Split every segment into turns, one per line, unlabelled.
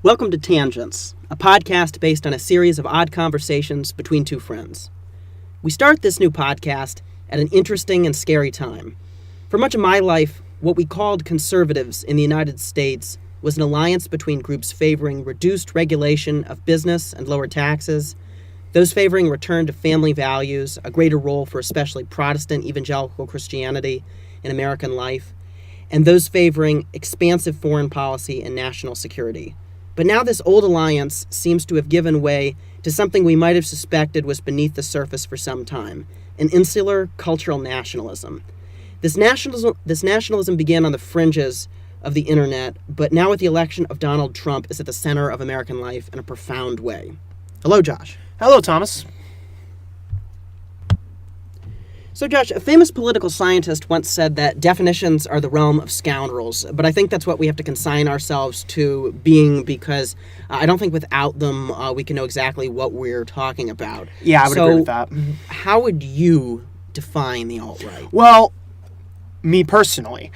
Welcome to Tangents, a podcast based on a series of odd conversations between two friends. We start this new podcast at an interesting and scary time. For much of my life, what we called conservatives in the United States was an alliance between groups favoring reduced regulation of business and lower taxes, those favoring return to family values, a greater role for especially Protestant evangelical Christianity in American life, and those favoring expansive foreign policy and national security. But now this old alliance seems to have given way to something we might have suspected was beneath the surface for some time, an insular cultural nationalism. This nationalism began on the fringes of the internet, but now with the election of Donald Trump is at the center of American life in a profound way. Hello, Josh.
Hello, Thomas.
So, Josh, a famous political scientist once said that definitions are the realm of scoundrels, but I think that's what we have to consign ourselves to being because I don't think without them we can know exactly what we're talking about.
Yeah, I would agree with that.
How would you define the alt-right?
Well, me personally.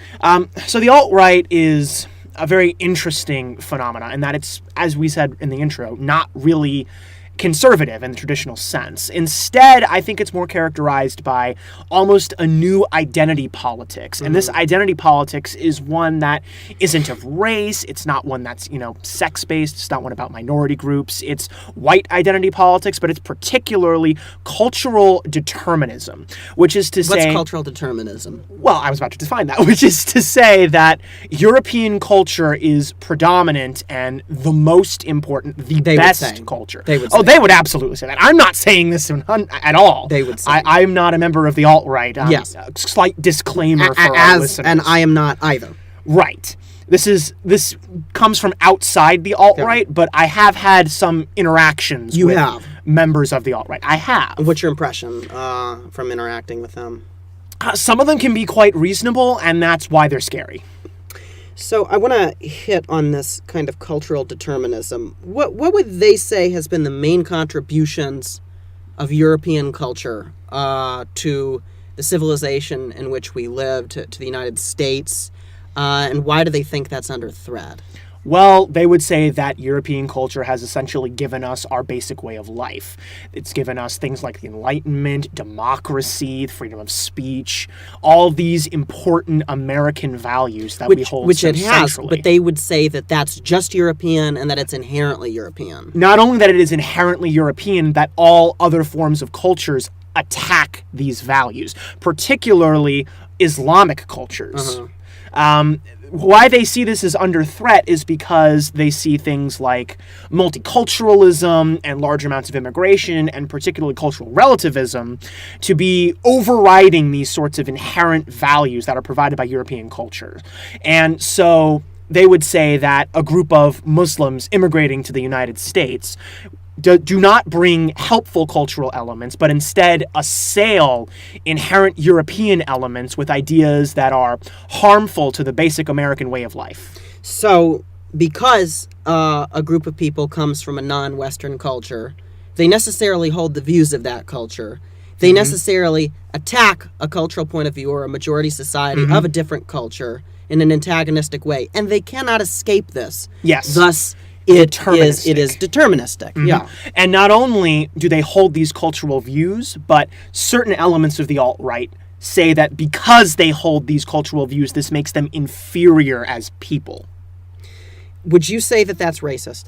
So the alt-right is a very interesting phenomenon in that it's, as we said in the intro, not really conservative in the traditional sense. Instead, I think it's more characterized by almost a new identity politics. And this identity politics is one that isn't of race. It's not one that's, sex-based. It's not one about minority groups. It's white identity politics, but it's particularly cultural determinism, which is to say...
What's cultural determinism?
Well, I was about to define that, which is to say that European culture is predominant and the most important, the best culture.
They would say.
They would absolutely say that. I'm not saying this at all.
They would say.
I'm not a member of the alt-right.
Yes.
Slight disclaimer for our listeners.
And I am not either.
Right. This comes from outside the alt-right, but I have had some interactions with members of the alt-right. I have.
What's your impression from interacting with them?
Some of them can be quite reasonable, and that's why they're scary.
So I want to hit on this kind of cultural determinism. What would they say has been the main contributions of European culture to the civilization in which we live, to the United States, and why do they think that's under threat?
Well, they would say that European culture has essentially given us our basic way of life. It's given us things like the Enlightenment, democracy, freedom of speech, all these important American values that we hold so centrally. Which it has,
but they would say that that's just European and that it's inherently European.
Not only that it is inherently European, that all other forms of cultures attack these values, particularly Islamic cultures. Why they see this as under threat is because they see things like multiculturalism and large amounts of immigration and particularly cultural relativism to be overriding these sorts of inherent values that are provided by European culture. And so they would say that a group of Muslims immigrating to the United States do not bring helpful cultural elements, but instead assail inherent European elements with ideas that are harmful to the basic American way of life.
So, because a group of people comes from a non-Western culture, they necessarily hold the views of that culture. They necessarily attack a cultural point of view or a majority society of a different culture in an antagonistic way, and they cannot escape this.
Yes.
Thus, it is deterministic. Yeah.
And not only do they hold these cultural views, but certain elements of the alt-right say that because they hold these cultural views, this makes them inferior as people.
Would you say that that's racist?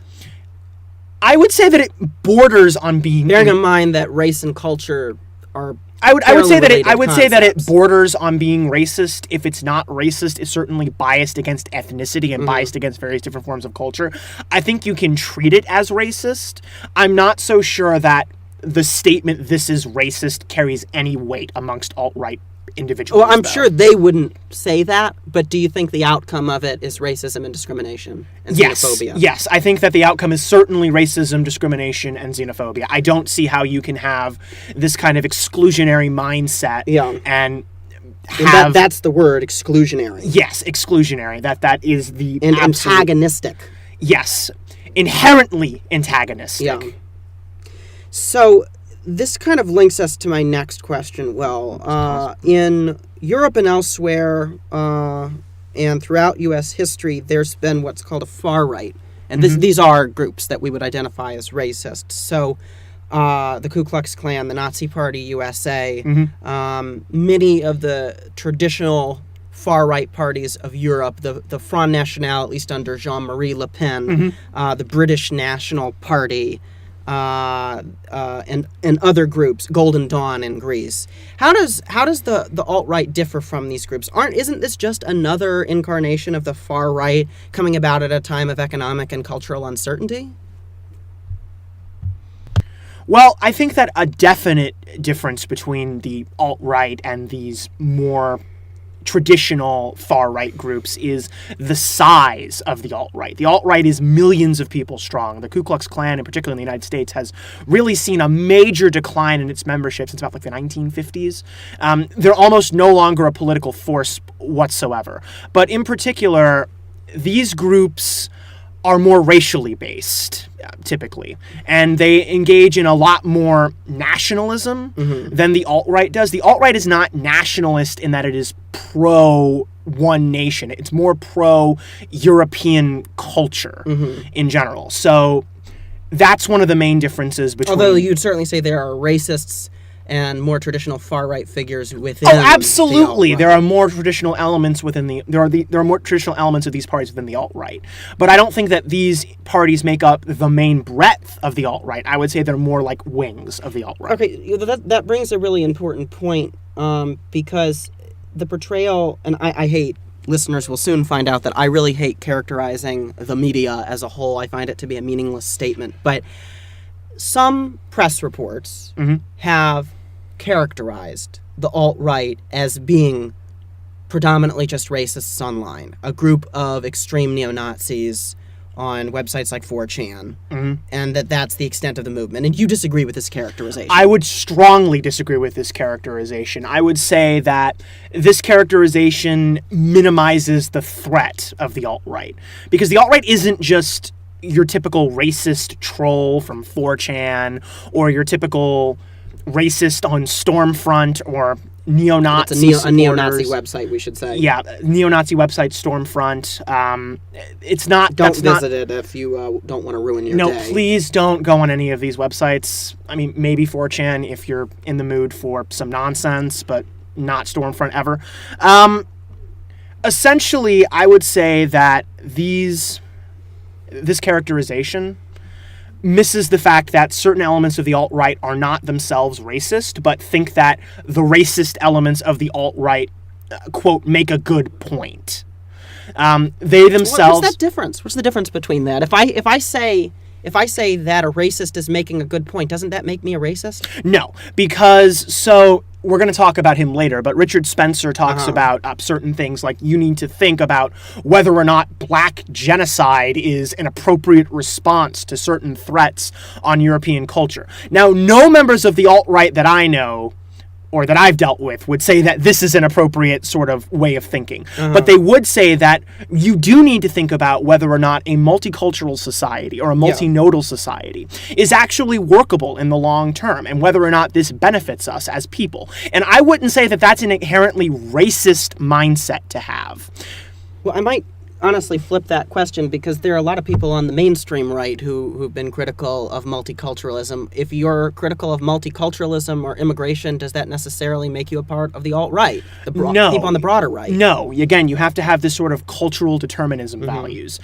I would say that it borders on being...
Bearing in mind that race and culture are...
I would say that it borders on being racist. If it's not racist, it's certainly biased against ethnicity and biased against various different forms of culture. I think you can treat it as racist. I'm not so sure that the statement "this is racist" carries any weight amongst alt-right individuals.
Well, I'm sure they wouldn't say that, but do you think the outcome of it is racism and discrimination and xenophobia?
Yes, I think that the outcome is certainly racism, discrimination, and xenophobia. I don't see how you can have this kind of exclusionary mindset and have...
that's the word, exclusionary.
Yes, exclusionary. That is the
and antagonistic.
Yes, inherently antagonistic.
Yeah. So... this kind of links us to my next question. Well, in Europe and elsewhere, and throughout U.S. history, there's been what's called a far right And these are groups that we would identify as racist. So the Ku Klux Klan, the Nazi Party USA, many of the traditional far-right parties of Europe, the Front National, at least under Jean-Marie Le Pen, the British National Party, and other groups, Golden Dawn in Greece. How does the alt-right differ from these groups? Isn't this just another incarnation of the far right coming about at a time of economic and cultural uncertainty?
Well, I think that a definite difference between the alt-right and these more traditional far-right groups is the size of the alt-right. The alt-right is millions of people strong. The Ku Klux Klan, in particular in the United States, has really seen a major decline in its membership since about the 1950s. They're almost no longer a political force whatsoever. But in particular, these groups are more racially based, typically. And they engage in a lot more nationalism than the alt-right does. The alt-right is not nationalist in that it is pro-one nation. It's more pro-European culture in general. So that's one of the main differences between...
Although you'd certainly say there are racists and more traditional far-right figures within.
Oh, absolutely! There are more traditional elements within there are more traditional elements of these parties within the alt-right. But I don't think that these parties make up the main breadth of the alt-right. I would say they're more like wings of the alt-right.
Okay, that brings a really important point, because the portrayal, and I hate, listeners will soon find out that I really hate characterizing the media as a whole. I find it to be a meaningless statement, but some press reports have characterized the alt-right as being predominantly just racists online, a group of extreme neo-Nazis on websites like 4chan, and that's the extent of the movement. And you disagree with this characterization?
I would strongly disagree with this characterization. I would say that this characterization minimizes the threat of the alt-right, because the alt-right isn't just your typical racist troll from 4chan or your typical racist on Stormfront or neo-Nazi
It's a neo-Nazi website, we should say.
Yeah, neo-Nazi website Stormfront. It's not...
Don't visit it if you don't want to ruin your day.
No, please don't go on any of these websites. I mean, maybe 4chan if you're in the mood for some nonsense, but not Stormfront ever. Essentially, I would say that this characterization misses the fact that certain elements of the alt-right are not themselves racist, but think that the racist elements of the alt-right, quote, make a good point. They themselves...
What's that difference? What's the difference between that? If I say that a racist is making a good point, doesn't that make me a racist?
No, because we're going to talk about him later, but Richard Spencer talks about certain things like you need to think about whether or not black genocide is an appropriate response to certain threats on European culture. Now, no members of the alt-right that I know or that I've dealt with would say that this is an appropriate sort of way of thinking. But they would say that you do need to think about whether or not a multicultural society or a multinodal society is actually workable in the long term and whether or not this benefits us as people. And I wouldn't say that that's an inherently racist mindset to have.
Well, I might honestly flip that question, because there are a lot of people on the mainstream right who've been critical of multiculturalism. If you're critical of multiculturalism or immigration, does that necessarily make you a part of the alt-right?
No.
People on the broader right?
No. Again, you have to have this sort of cultural determinism values.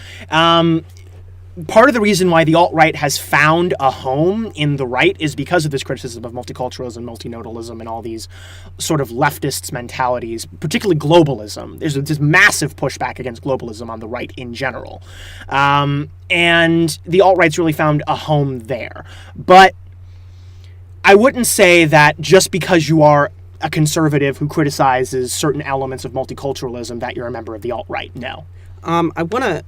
Part of the reason why the alt-right has found a home in the right is because of this criticism of multiculturalism, multinodalism, and all these sort of leftist mentalities, particularly globalism. There's this massive pushback against globalism on the right in general. And the alt-right's really found a home there. But I wouldn't say that just because you are a conservative who criticizes certain elements of multiculturalism that you're a member of the alt-right. No.
I want to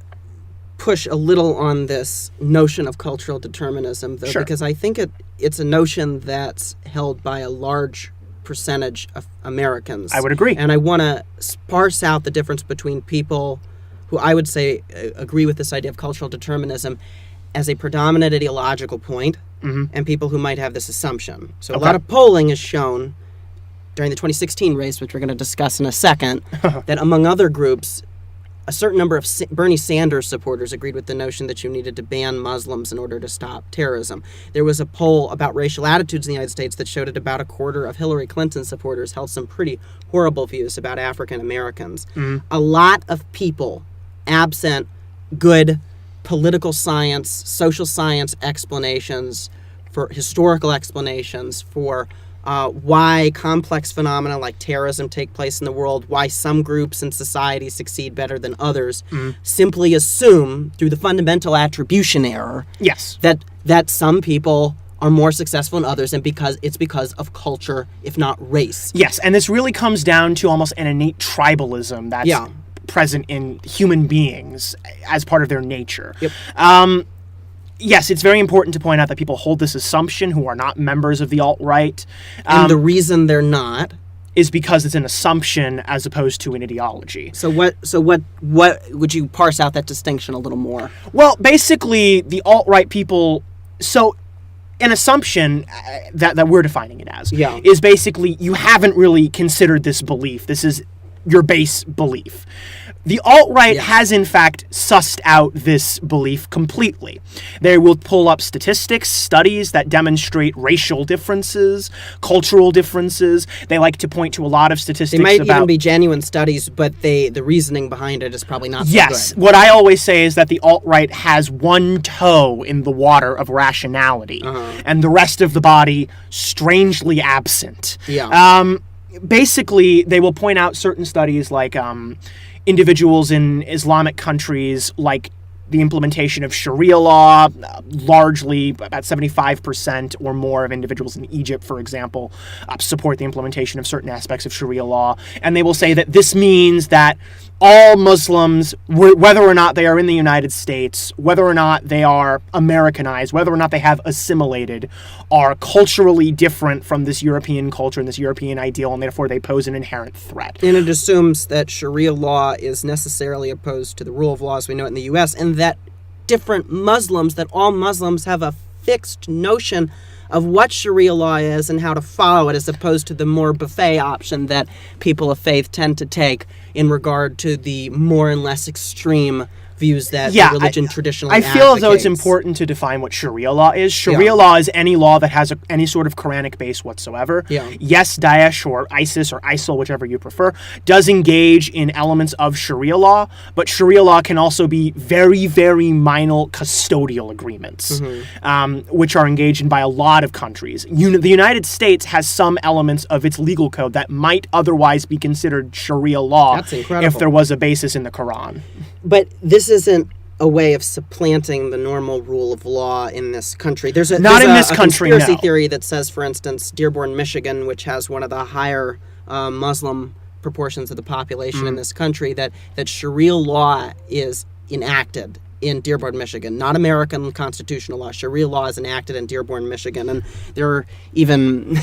push a little on this notion of cultural determinism, though, because I think it's a notion that's held by a large percentage of Americans.
I would agree.
And I want to parse out the difference between people who I would say agree with this idea of cultural determinism as a predominant ideological point and people who might have this assumption. So a lot of polling has shown during the 2016 race, which we're going to discuss in a second, that among other groups, a certain number of Bernie Sanders supporters agreed with the notion that you needed to ban Muslims in order to stop terrorism. There was a poll about racial attitudes in the United States that showed that about a quarter of Hillary Clinton supporters held some pretty horrible views about African Americans. A lot of people, absent good political science, social science explanations, for historical explanations for why complex phenomena like terrorism take place in the world, why some groups in society succeed better than others, simply assume through the fundamental attribution error
Yes.
that some people are more successful than others, and it's because of culture, if not race.
Yes, and this really comes down to almost an innate tribalism that's present in human beings as part of their nature.
Yep.
Yes, it's very important to point out that people hold this assumption who are not members of the alt-right.
And the reason they're not
is because it's an assumption as opposed to an ideology.
So what would you parse out that distinction a little more?
Well, basically, the alt-right people... So, an assumption that we're defining it as is basically you haven't really considered this belief. This is your base belief. The alt-right has, in fact, sussed out this belief completely. They will pull up statistics, studies that demonstrate racial differences, cultural differences. They like to point to a lot of statistics
They might even be genuine studies, but the reasoning behind it is probably not so
Yes.
good.
What I always say is that the alt-right has one toe in the water of rationality, and the rest of the body strangely absent. Basically, they will point out certain studies like individuals in Islamic countries, like the implementation of Sharia law, largely about 75% or more of individuals in Egypt, for example, support the implementation of certain aspects of Sharia law. And they will say that this means that all Muslims, whether or not they are in the United States, whether or not they are Americanized, whether or not they have assimilated, are culturally different from this European culture and this European ideal, and therefore they pose an inherent threat.
And it assumes that Sharia law is necessarily opposed to the rule of law as we know it in the U.S., and that all Muslims have a fixed notion of what Sharia law is and how to follow it, as opposed to the more buffet option that people of faith tend to take in regard to the more and less extreme views that the religion traditionally
I feel as though it's
advocates.
important to define what Sharia law is. Sharia law is any law that has any sort of Quranic base whatsoever. Yes, Daesh or ISIS or ISIL, whichever you prefer, does engage in elements of Sharia law, but Sharia law can also be very, very minor custodial agreements, which are engaged in by a lot of countries. The United States has some elements of its legal code that might otherwise be considered Sharia law if there was a basis in the Quran.
But this isn't a way of supplanting the normal rule of law in this country. There's a conspiracy theory that says, for instance, Dearborn, Michigan, which has one of the higher Muslim proportions of the population in this country, that Sharia law is enacted in Dearborn, Michigan, not American constitutional law. Sharia law is enacted in Dearborn, Michigan, and there are even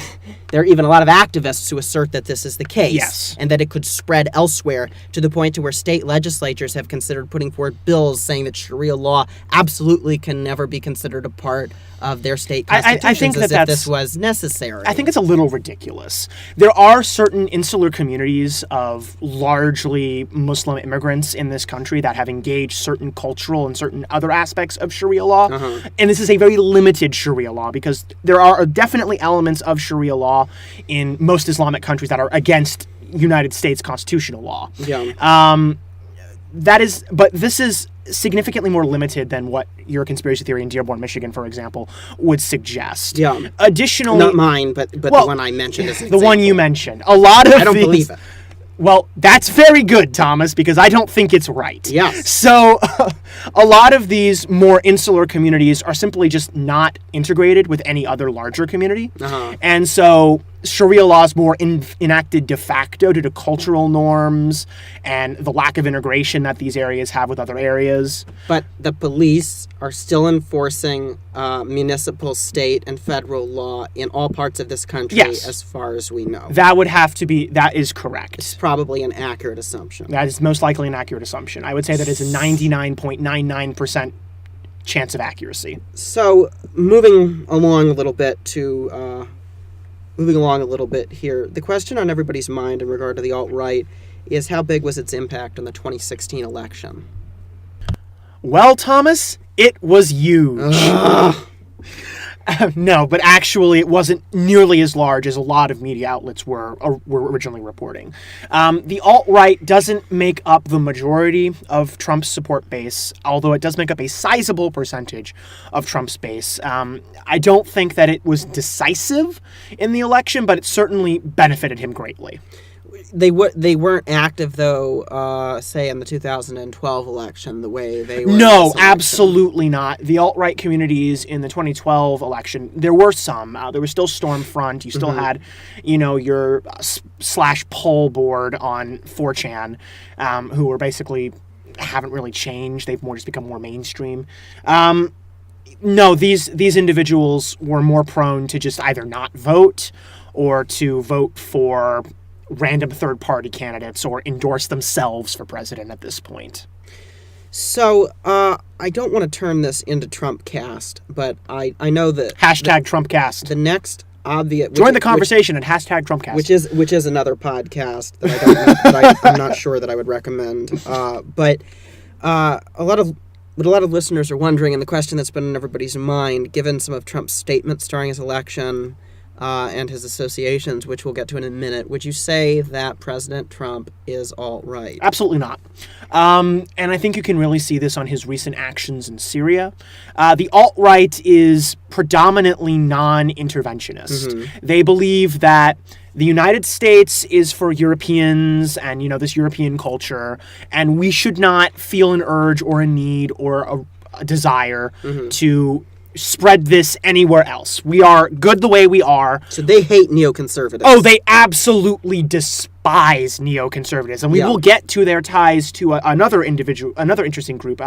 a lot of activists who assert that this is the case, and that it could spread elsewhere to the point to where state legislatures have considered putting forward bills saying that Sharia law absolutely can never be considered a part of their state constitutions.
I think
if this was necessary.
I think it's a little ridiculous. There are certain insular communities of largely Muslim immigrants in this country that have engaged certain cultural and certain other aspects of Sharia law. And this is a very limited Sharia law because there are definitely elements of Sharia law in most Islamic countries that are against United States constitutional law. But this is significantly more limited than what your conspiracy theory in Dearborn, Michigan, for example, would suggest. Additionally,
not mine, but the one I mentioned is
the one you mentioned. I don't
believe it.
Well, that's very good, Thomas, because I don't think it's right.
Yes.
So, a lot of these more insular communities are simply just not integrated with any other larger community. And so, Sharia law is more enacted de facto due to cultural norms and the lack of integration that these areas have with other areas.
But the police are still enforcing municipal, state, and federal law in all parts of this country, as far as we know.
That is correct.
It's probably an accurate assumption.
That is most likely an accurate assumption. I would say that it's a 99.99% chance of accuracy.
So, moving along a little bit here, the question on everybody's mind in regard to the alt-right is how big was its impact on the 2016 election?
Well, Thomas, it was huge. No, but actually it wasn't nearly as large as a lot of media outlets were originally reporting. The alt-right doesn't make up the majority of Trump's support base, although it does make up a sizable percentage of Trump's base. I don't think that it was decisive in the election, but it certainly benefited him greatly.
They weren't active, though, say, in the 2012 election the way they were.
No, absolutely not. The alt-right communities in the 2012 election, there were some. There was still Stormfront. You still had, your /poll board on 4chan, who were basically haven't really changed. They've more just become more mainstream. No, these individuals were more prone to just either not vote or to vote for random third-party candidates or endorse themselves for president at this point.
So, I don't want to turn this into Trumpcast, but I know that...
Hashtag Trumpcast.
The next obvious...
Join the conversation at hashtag Trumpcast.
Which is another podcast that I don't know, I'm not sure that I would recommend. But a lot of listeners are wondering, and the question that's been in everybody's mind, given some of Trump's statements during his election... and his associations, which we'll get to in a minute, would you say that President Trump is alt-right?
Absolutely not. And I think you can really see this on his recent actions in Syria. The alt-right is predominantly non-interventionist. Mm-hmm. They believe that the United States is for Europeans and, this European culture, and we should not feel an urge or a need or a desire to spread this anywhere else. We are good the way we are.
So they hate neoconservatives.
Oh, they absolutely despise neoconservatives. And we will get to their ties to another interesting group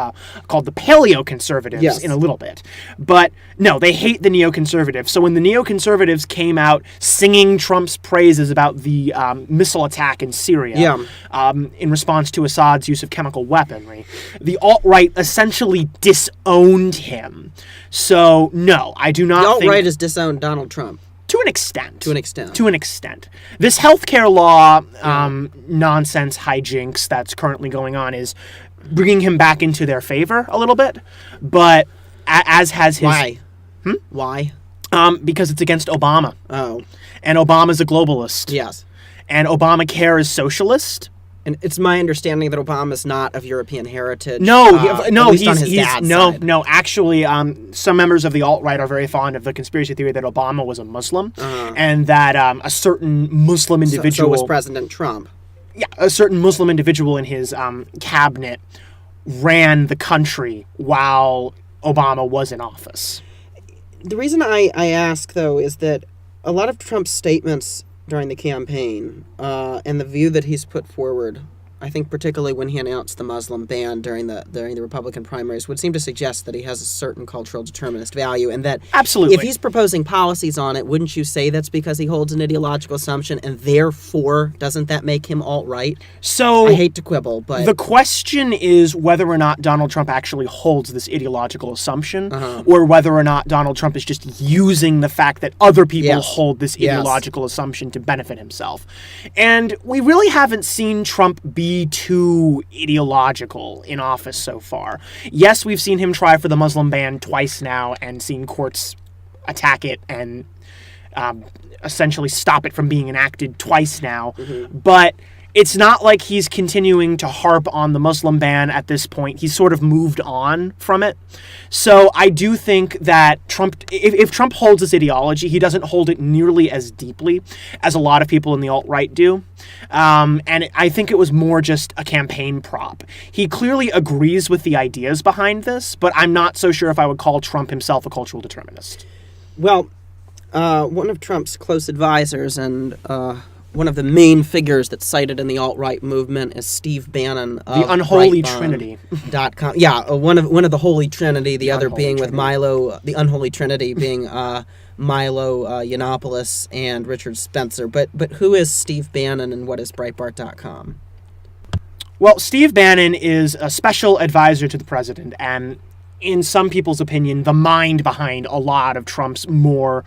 called the paleoconservatives in a little bit. But no, they hate the neoconservatives. So when the neoconservatives came out singing Trump's praises about the missile attack in Syria in response to Assad's use of chemical weaponry, the alt-right essentially disowned him. So, no, I do not think...
The alt-right has disowned Donald Trump.
To an extent.
To an extent.
To an extent. This healthcare law nonsense hijinks that's currently going on is bringing him back into their favor a little bit, but as has his...
Why? Why?
Because it's against Obama.
Oh.
And Obama's a globalist.
Yes.
And Obamacare is socialist.
And it's my understanding that Obama's not of European heritage.
No,
he's on his dad's side.
No. Actually, some members of the alt-right are very fond of the conspiracy theory that Obama was a Muslim, and that a certain Muslim individual.
So was President Trump.
Yeah, a certain Muslim individual in his cabinet ran the country while Obama was in office.
The reason I ask, though, is that a lot of Trump's statements during the campaign, and the view that he's put forward, I think particularly when he announced the Muslim ban during the Republican primaries, would seem to suggest that he has a certain cultural determinist value, and that
absolutely,
if he's proposing policies on it, wouldn't you say that's because he holds an ideological assumption, and therefore doesn't that make him alt-right?
So
I hate to quibble, but
the question is whether or not Donald Trump actually holds this ideological assumption, or whether or not Donald Trump is just using the fact that other people hold this ideological assumption to benefit himself. And we really haven't seen Trump be too ideological in office so far. Yes, we've seen him try for the Muslim ban twice now and seen courts attack it and essentially stop it from being enacted twice now. But it's not like he's continuing to harp on the Muslim ban at this point. He's sort of moved on from it. So I do think that Trump, if Trump holds his ideology, he doesn't hold it nearly as deeply as a lot of people in the alt-right do. And I think it was more just a campaign prop. He clearly agrees with the ideas behind this, but I'm not so sure if I would call Trump himself a cultural determinist.
Well, one of Trump's close advisors and one of the main figures that's cited in the alt-right movement is Steve Bannon of
the Unholy Trinity.
.com. Yeah, one of the Holy Trinity, the other being with Milo, the Unholy Trinity being Milo Yiannopoulos and Richard Spencer. But who is Steve Bannon and what is Breitbart.com?
Well, Steve Bannon is a special advisor to the president and, in some people's opinion, the mind behind a lot of Trump's more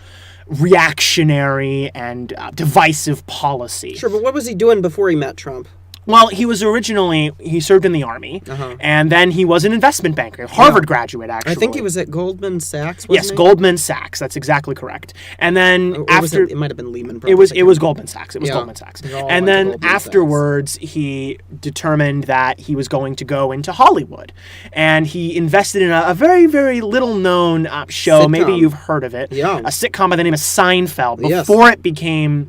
reactionary and divisive policy.
Sure, but what was he doing before he met Trump?
Well, he served in the Army, and then he was an investment banker, Harvard graduate, actually.
I think he was at Goldman Sachs, wasn't
Yes,
he?
Goldman Sachs. That's exactly correct. And then
Or
after...
it might have been Lehman Brothers.
It was Goldman Sachs. It was
Yeah.
Goldman Sachs.
They all
And
went to
then
Goldman Sachs.
afterwards, he determined that he was going to go into Hollywood. And he invested in a very, very little-known show.
Sitcom.
Maybe you've heard of it.
Yeah.
A sitcom by the name of Seinfeld.
Yes.
Before it became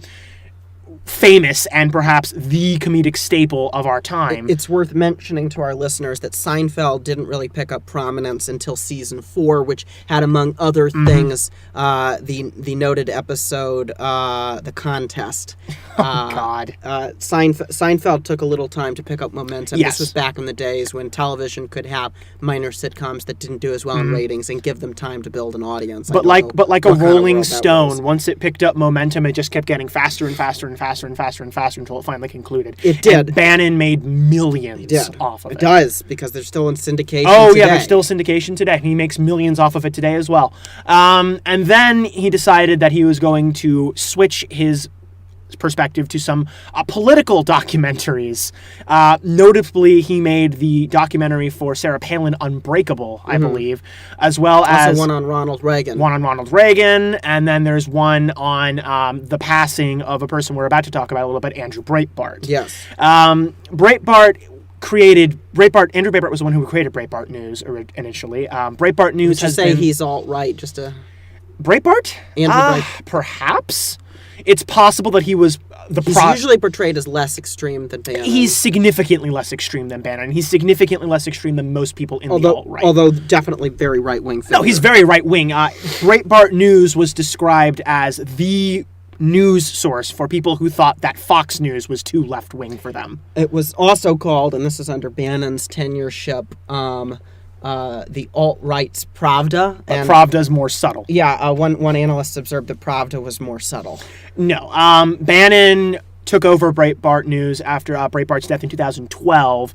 famous and perhaps the comedic staple of our time.
It's worth mentioning to our listeners that Seinfeld didn't really pick up prominence until season 4, which had, among other things, the noted episode, The Contest.
God.
Seinfeld took a little time to pick up momentum.
Yes.
This was back in the days when television could have minor sitcoms that didn't do as well in ratings and give them time to build an audience.
But like a Rolling Stone, once it picked up momentum, it just kept getting faster and faster and faster and faster and faster until it finally concluded.
It did.
And Bannon made millions off of it.
It does, because they're still in syndication
Oh,
today.
yeah, there's still syndication today. He makes millions off of it today as well. And then he decided that he was going to switch his perspective to some political documentaries. Notably, he made the documentary for Sarah Palin, Unbreakable, I believe, as well as...
Also one on Ronald Reagan.
One on Ronald Reagan, and then there's one on the passing of a person we're about to talk about a little bit, Andrew Breitbart.
Yes.
Andrew Breitbart was the one who created Breitbart News initially. Breitbart News
Would you say
been...
he's alt-right, just to...
Breitbart?
Andrew Breitbart.
Perhaps. It's possible that he was
He's usually portrayed as less extreme than Bannon.
He's significantly less extreme than Bannon. He's significantly less extreme than most people in the alt-right.
Although definitely very right-wing figure.
No, he's very right-wing. Breitbart News was described as the news source for people who thought that Fox News was too left-wing for them.
It was also called, and this is under Bannon's tenureship, the alt-right's Pravda.
But Pravda's more subtle.
Yeah, one analyst observed that Pravda was more subtle.
No. Bannon took over Breitbart News after Breitbart's death in 2012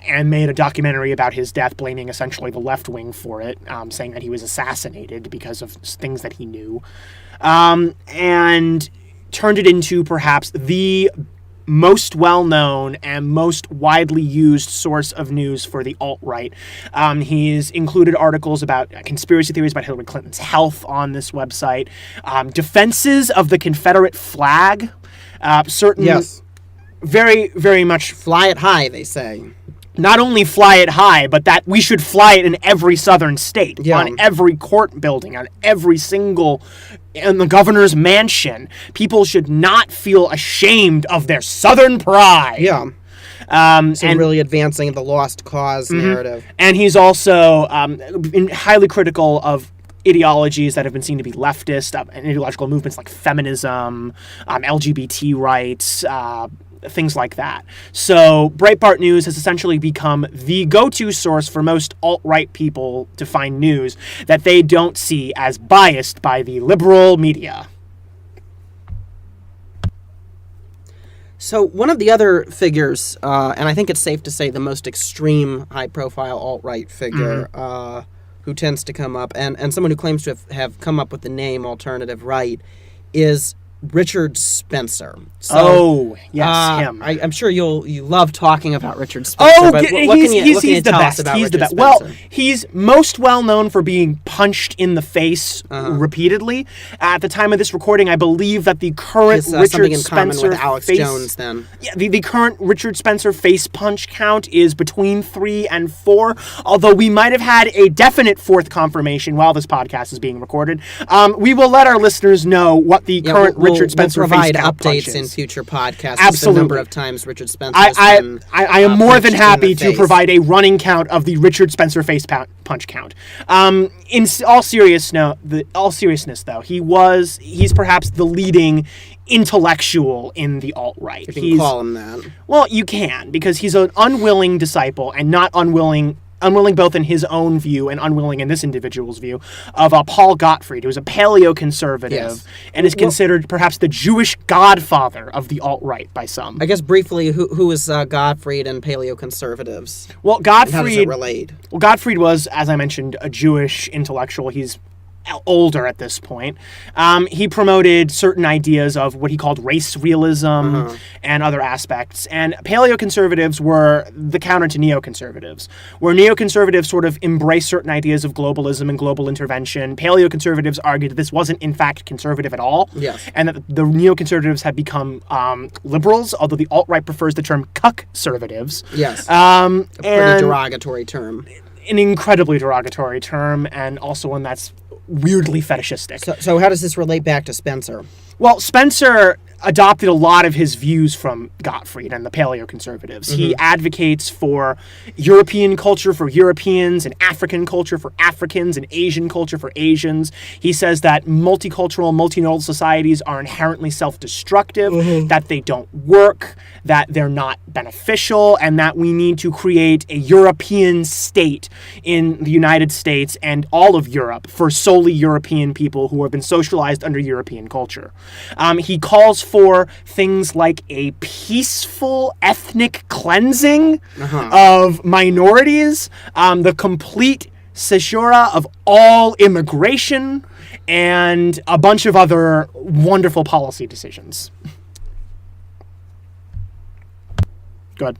and made a documentary about his death, blaming essentially the left wing for it, saying that he was assassinated because of things that he knew, and turned it into perhaps the most well-known and most widely used source of news for the alt-right. He's included articles about conspiracy theories about Hillary Clinton's health on this website, defenses of the Confederate flag, certain
Yes.
very, very much...
Fly it high, they say.
Not only fly it high, but that we should fly it in every southern state, on every court building, on every single... in the governor's mansion. People should not feel ashamed of their southern pride.
Yeah.
And
really advancing the lost cause narrative.
And he's also highly critical of ideologies that have been seen to be leftist, and ideological movements like feminism, LGBT rights, things like that. So Breitbart News has essentially become the go-to source for most alt-right people to find news that they don't see as biased by the liberal media.
So one of the other figures, and I think it's safe to say the most extreme high-profile alt-right figure who tends to come up, and someone who claims to have come up with the name alternative right, is Richard Spencer. So,
him.
I'm sure you love talking about Richard Spencer. But what can you tell us about Richard Spencer?
Well, he's most well known for being punched in the face repeatedly. At the time of this recording, I believe that the current Richard
something in
Spencer
common with Alex Jones. Then,
yeah, the current Richard Spencer face punch count is between 3 and 4. Although we might have had a definite 4th confirmation while this podcast is being recorded. We will let our listeners know what the current Richard Spencer
we'll provide
face count
updates
punch
in
is.
future podcasts.
Absolutely.
The number of times Richard Spencer.
I am more than happy to
face.
provide a running count of the Richard Spencer face punch count. In all seriousness, though, he's perhaps the leading intellectual in the alt-right.
If you can call him that.
Well, you can, because he's an unwilling disciple and not unwilling both in his own view and unwilling in this individual's view, of Paul Gottfried, who's a paleoconservative and is considered perhaps the Jewish godfather of the alt-right by some.
I guess briefly, who is Gottfried and paleoconservatives?
Well,
How does it relate?
Well, Gottfried was, as I mentioned, a Jewish intellectual. He's older at this point. He promoted certain ideas of what he called race realism and other aspects. And paleoconservatives were the counter to neoconservatives, where neoconservatives sort of embrace certain ideas of globalism and global intervention. Paleoconservatives argued that this wasn't, in fact, conservative at all, and that the neoconservatives had become liberals, although the alt-right prefers the term cuck-servatives.
Yes, a pretty derogatory term.
An incredibly derogatory term, and also one that's weirdly fetishistic.
So how does this relate back to Spencer?
Well, Spencer adopted a lot of his views from Gottfried and the paleoconservatives. He advocates for European culture for Europeans and African culture for Africans and Asian culture for Asians. He says that multicultural, multinodal societies are inherently self-destructive, that they don't work, that they're not beneficial, and that we need to create a European state in the United States and all of Europe for solely European people who have been socialized under European culture. He calls for things like a peaceful ethnic cleansing of minorities, the complete caesura of all immigration, and a bunch of other wonderful policy decisions. Go ahead.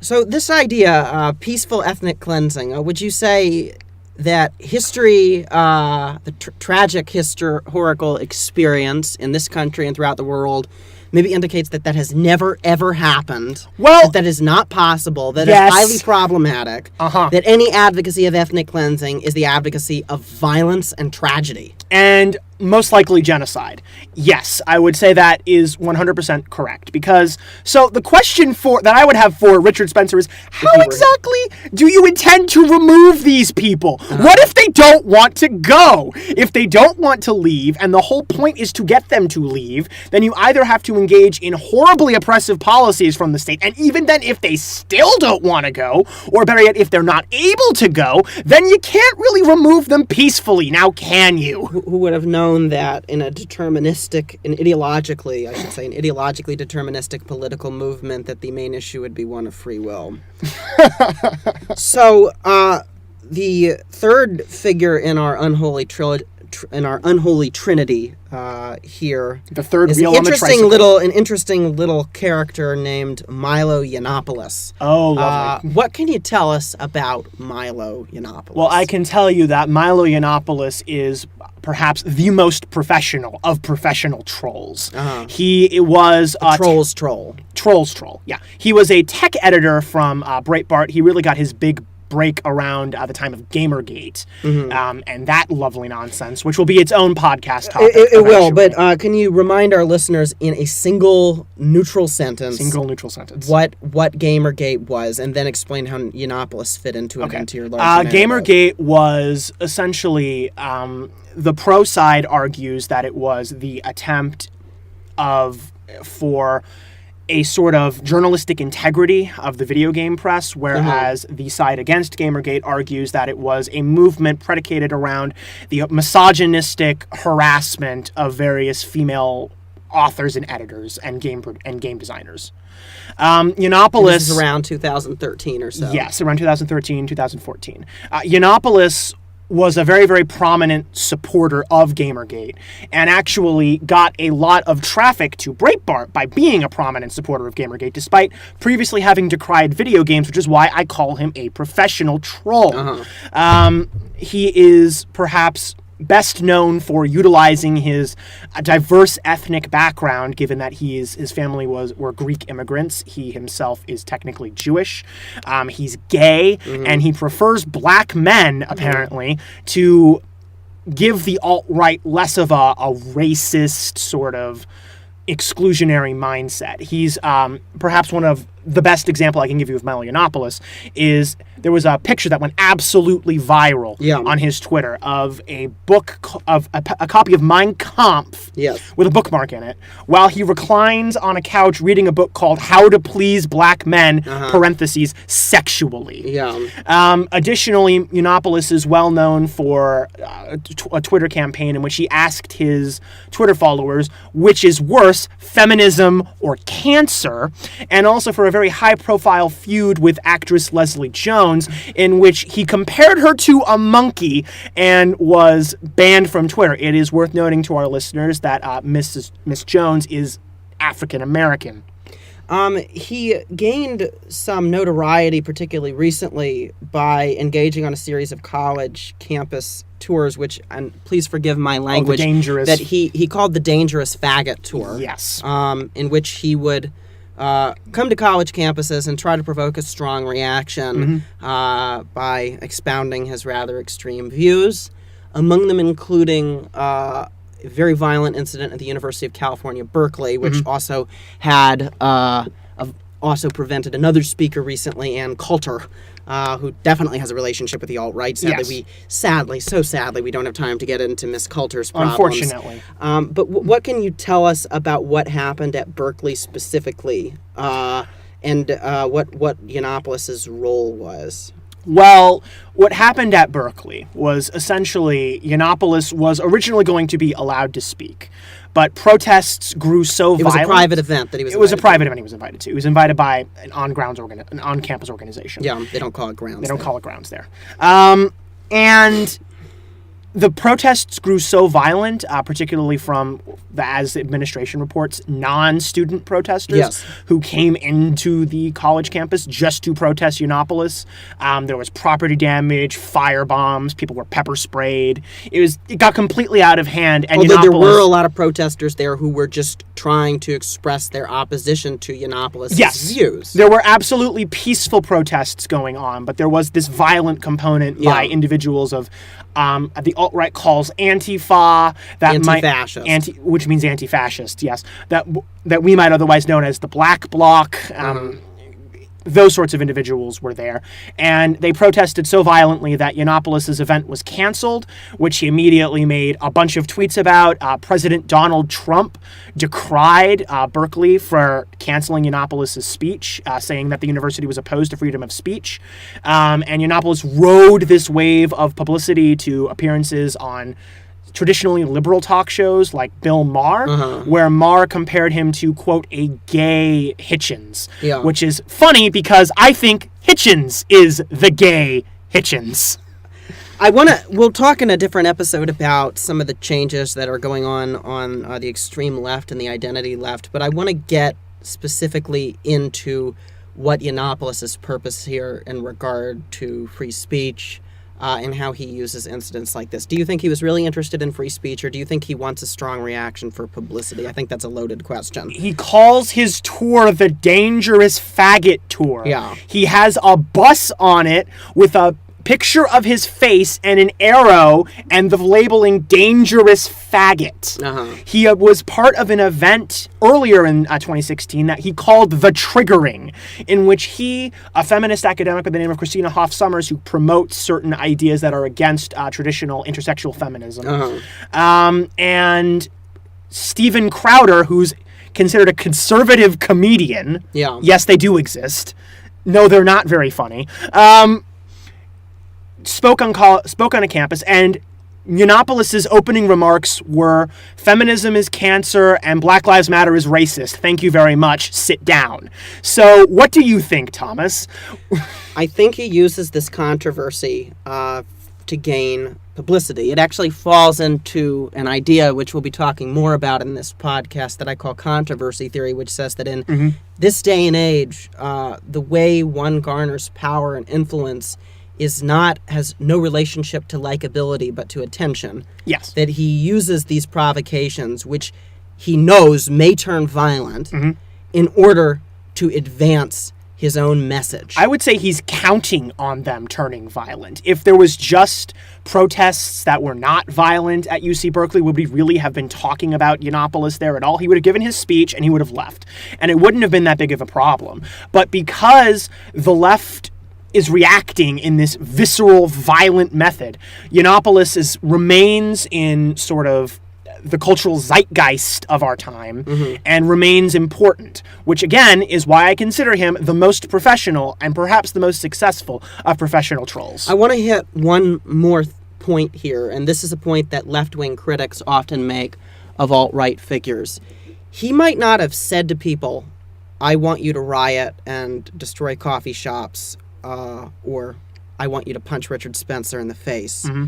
So this idea, peaceful ethnic cleansing, would you say that history, the tragic historical experience in this country and throughout the world maybe indicates that has never, ever happened, that is not possible, that is highly problematic, that any advocacy of ethnic cleansing is the advocacy of violence and tragedy?
And most likely genocide. Yes, I would say that is 100% correct. Because, so the question that I would have for Richard Spencer is, how exactly do you intend to remove these people? What if they don't want to go? If they don't want to leave, and the whole point is to get them to leave, then you either have to engage in horribly oppressive policies from the state, and even then, if they still don't want to go, or better yet, if they're not able to go, then you can't really remove them peacefully. Now, can you?
Who would have known that in an ideologically deterministic political movement that the main issue would be one of free will? So, the third figure in our unholy trinity here,
the third
is
wheel on the tricycle.
An interesting little character named Milo Yiannopoulos.
Oh, lovely.
What can you tell us about Milo Yiannopoulos?
Well, I can tell you that Milo Yiannopoulos is perhaps the most professional of professional trolls. He was
a troll's troll.
Troll's troll, yeah. He was a tech editor from Breitbart. He really got his big break around the time of Gamergate, and that lovely nonsense, which will be its own podcast topic.
It will, but can you remind our listeners in a single neutral sentence what Gamergate was, and then explain how Yiannopoulos fit into it, into your larger
Gamergate was essentially, the pro side argues that it was the attempt for a sort of journalistic integrity of the video game press, whereas the side against Gamergate argues that it was a movement predicated around the misogynistic harassment of various female authors and editors and game designers. Yiannopoulos...
This is around 2013 or so.
Yes, around 2013, 2014. Yiannopoulos was a very, very prominent supporter of Gamergate and actually got a lot of traffic to Breitbart by being a prominent supporter of Gamergate, despite previously having decried video games, which is why I call him a professional troll. He is perhaps best known for utilizing his diverse ethnic background, given that his family were Greek immigrants. He himself is technically Jewish. He's gay, and he prefers black men, apparently, to give the alt-right less of a racist sort of exclusionary mindset. He's perhaps one of the best example I can give you of Milo Yiannopoulos is there was a picture that went absolutely viral on his Twitter of a book of a copy of Mein Kampf with a bookmark in it, while he reclines on a couch reading a book called How to Please Black Men (parentheses sexually). Additionally, Yiannopoulos is well known for a Twitter campaign in which he asked his Twitter followers which is worse, feminism or cancer, and also for a very high-profile feud with actress Leslie Jones, in which he compared her to a monkey and was banned from Twitter. It is worth noting to our listeners that Miss Jones is African American.
He gained some notoriety, particularly recently, by engaging on a series of college campus tours, which, and please forgive my language, that he called the Dangerous Faggot Tour.
Yes.
In which he would come to college campuses and try to provoke a strong reaction by expounding his rather extreme views, among them including a very violent incident at the University of California, Berkeley, which also had also prevented another speaker recently, Ann Coulter, who definitely has a relationship with the alt-right. Sadly, so sadly, we don't have time to get into Miss Coulter's problems.
Unfortunately.
But what can you tell us about what happened at Berkeley specifically, and what Yiannopoulos' role was?
Well, what happened at Berkeley was essentially Yiannopoulos was originally going to be allowed to speak, but protests grew so violent.
It was a private event that he was invited to.
It was a private event he was invited to. He was invited by an on-campus organization.
Yeah, they don't call it grounds.
They don't call it grounds there. And the protests grew so violent, particularly from, as the administration reports, non-student protesters who came into the college campus just to protest Yiannopoulos. There was property damage, fire bombs, people were pepper sprayed. It got completely out of hand. And
although there were a lot of protesters there who were just trying to express their opposition to Yiannopoulos' views.
There were absolutely peaceful protests going on, but there was this violent component by individuals of the alt-right calls Antifa,
anti-fascist,
which means anti-fascist, yes, that we might otherwise know as the Black Bloc. Those sorts of individuals were there, and they protested so violently that Yiannopoulos' event was canceled, which he immediately made a bunch of tweets about. President Donald Trump decried Berkeley for canceling Yiannopoulos' speech, saying that the university was opposed to freedom of speech. And Yiannopoulos rode this wave of publicity to appearances on traditionally liberal talk shows like Bill Maher, where Maher compared him to, quote, a gay Hitchens, which is funny because I think Hitchens is the gay Hitchens.
We'll talk in a different episode about some of the changes that are going on the extreme left and the identity left, but I want to get specifically into what Yiannopoulos' purpose here in regard to free speech, and how he uses incidents like this. Do you think he was really interested in free speech, or do you think he wants a strong reaction for publicity? I think that's a loaded question.
He calls his tour the Dangerous Faggot Tour.
Yeah.
He has a bus on it with a picture of his face and an arrow and the labeling Dangerous Faggot. He was part of an event earlier in 2016 that he called The Triggering, in which he, a feminist academic by the name of Christina Hoff Sommers, who promotes certain ideas that are against traditional intersexual feminism, and Steven Crowder, who's considered a conservative comedian.
Yeah.
Yes, they do exist. No, they're not very funny. Spoke on a campus, and Yiannopoulos' opening remarks were, "Feminism is cancer and Black Lives Matter is racist. Thank you very much. Sit down." So what do you think, Thomas?
I think he uses this controversy to gain publicity. It actually falls into an idea which we'll be talking more about in this podcast that I call controversy theory, which says that in this day and age, the way one garners power and influence has no relationship to likability but to attention.
Yes.
That he uses these provocations, which he knows may turn violent, in order to advance his own message.
I would say he's counting on them turning violent. If there was just protests that were not violent at UC Berkeley, would we really have been talking about Yiannopoulos there at all? He would have given his speech and he would have left. And it wouldn't have been that big of a problem. But because the left is reacting in this visceral, violent method, Yiannopoulos remains in sort of the cultural zeitgeist of our time and remains important, which again is why I consider him the most professional and perhaps the most successful of professional trolls.
I want to hit one more point here, and this is a point that left-wing critics often make of alt-right figures. He might not have said to people, I want you to riot and destroy coffee shops, or I want you to punch Richard Spencer in the face.
Mm-hmm.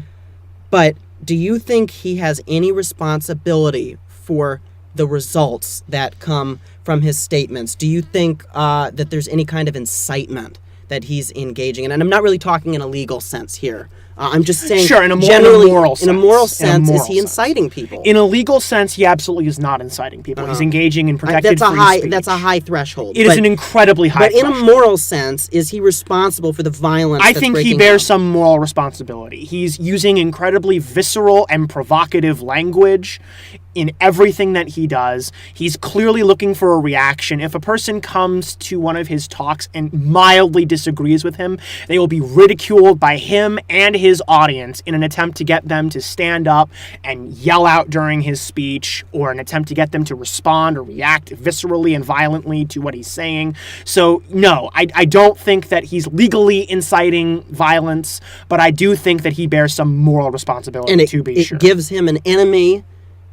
But do you think he has any responsibility for the results that come from his statements? Do you think that there's any kind of incitement that he's engaging in? And I'm not really talking in a legal sense here. I'm just saying,
sure, in a
generally,
moral sense.
In a moral sense,
moral
is he
sense.
inciting people?
In a legal sense, he absolutely is not inciting people. He's engaging in protected free speech.
That's a high threshold.
It is an incredibly high threshold.
But in a moral sense, is he responsible for the violence
I
that's
think he
breaking
bears
out?
some moral responsibility. He's using incredibly visceral and provocative language in everything that he does. He's clearly looking for a reaction. If a person comes to one of his talks and mildly disagrees with him, they will be ridiculed by him and his audience in an attempt to get them to stand up and yell out during his speech, or an attempt to get them to respond or react viscerally and violently to what he's saying. So, no, I don't think that he's legally inciting violence, but I do think that he bears some moral responsibility,
And
to be sure.
it gives him an enemy.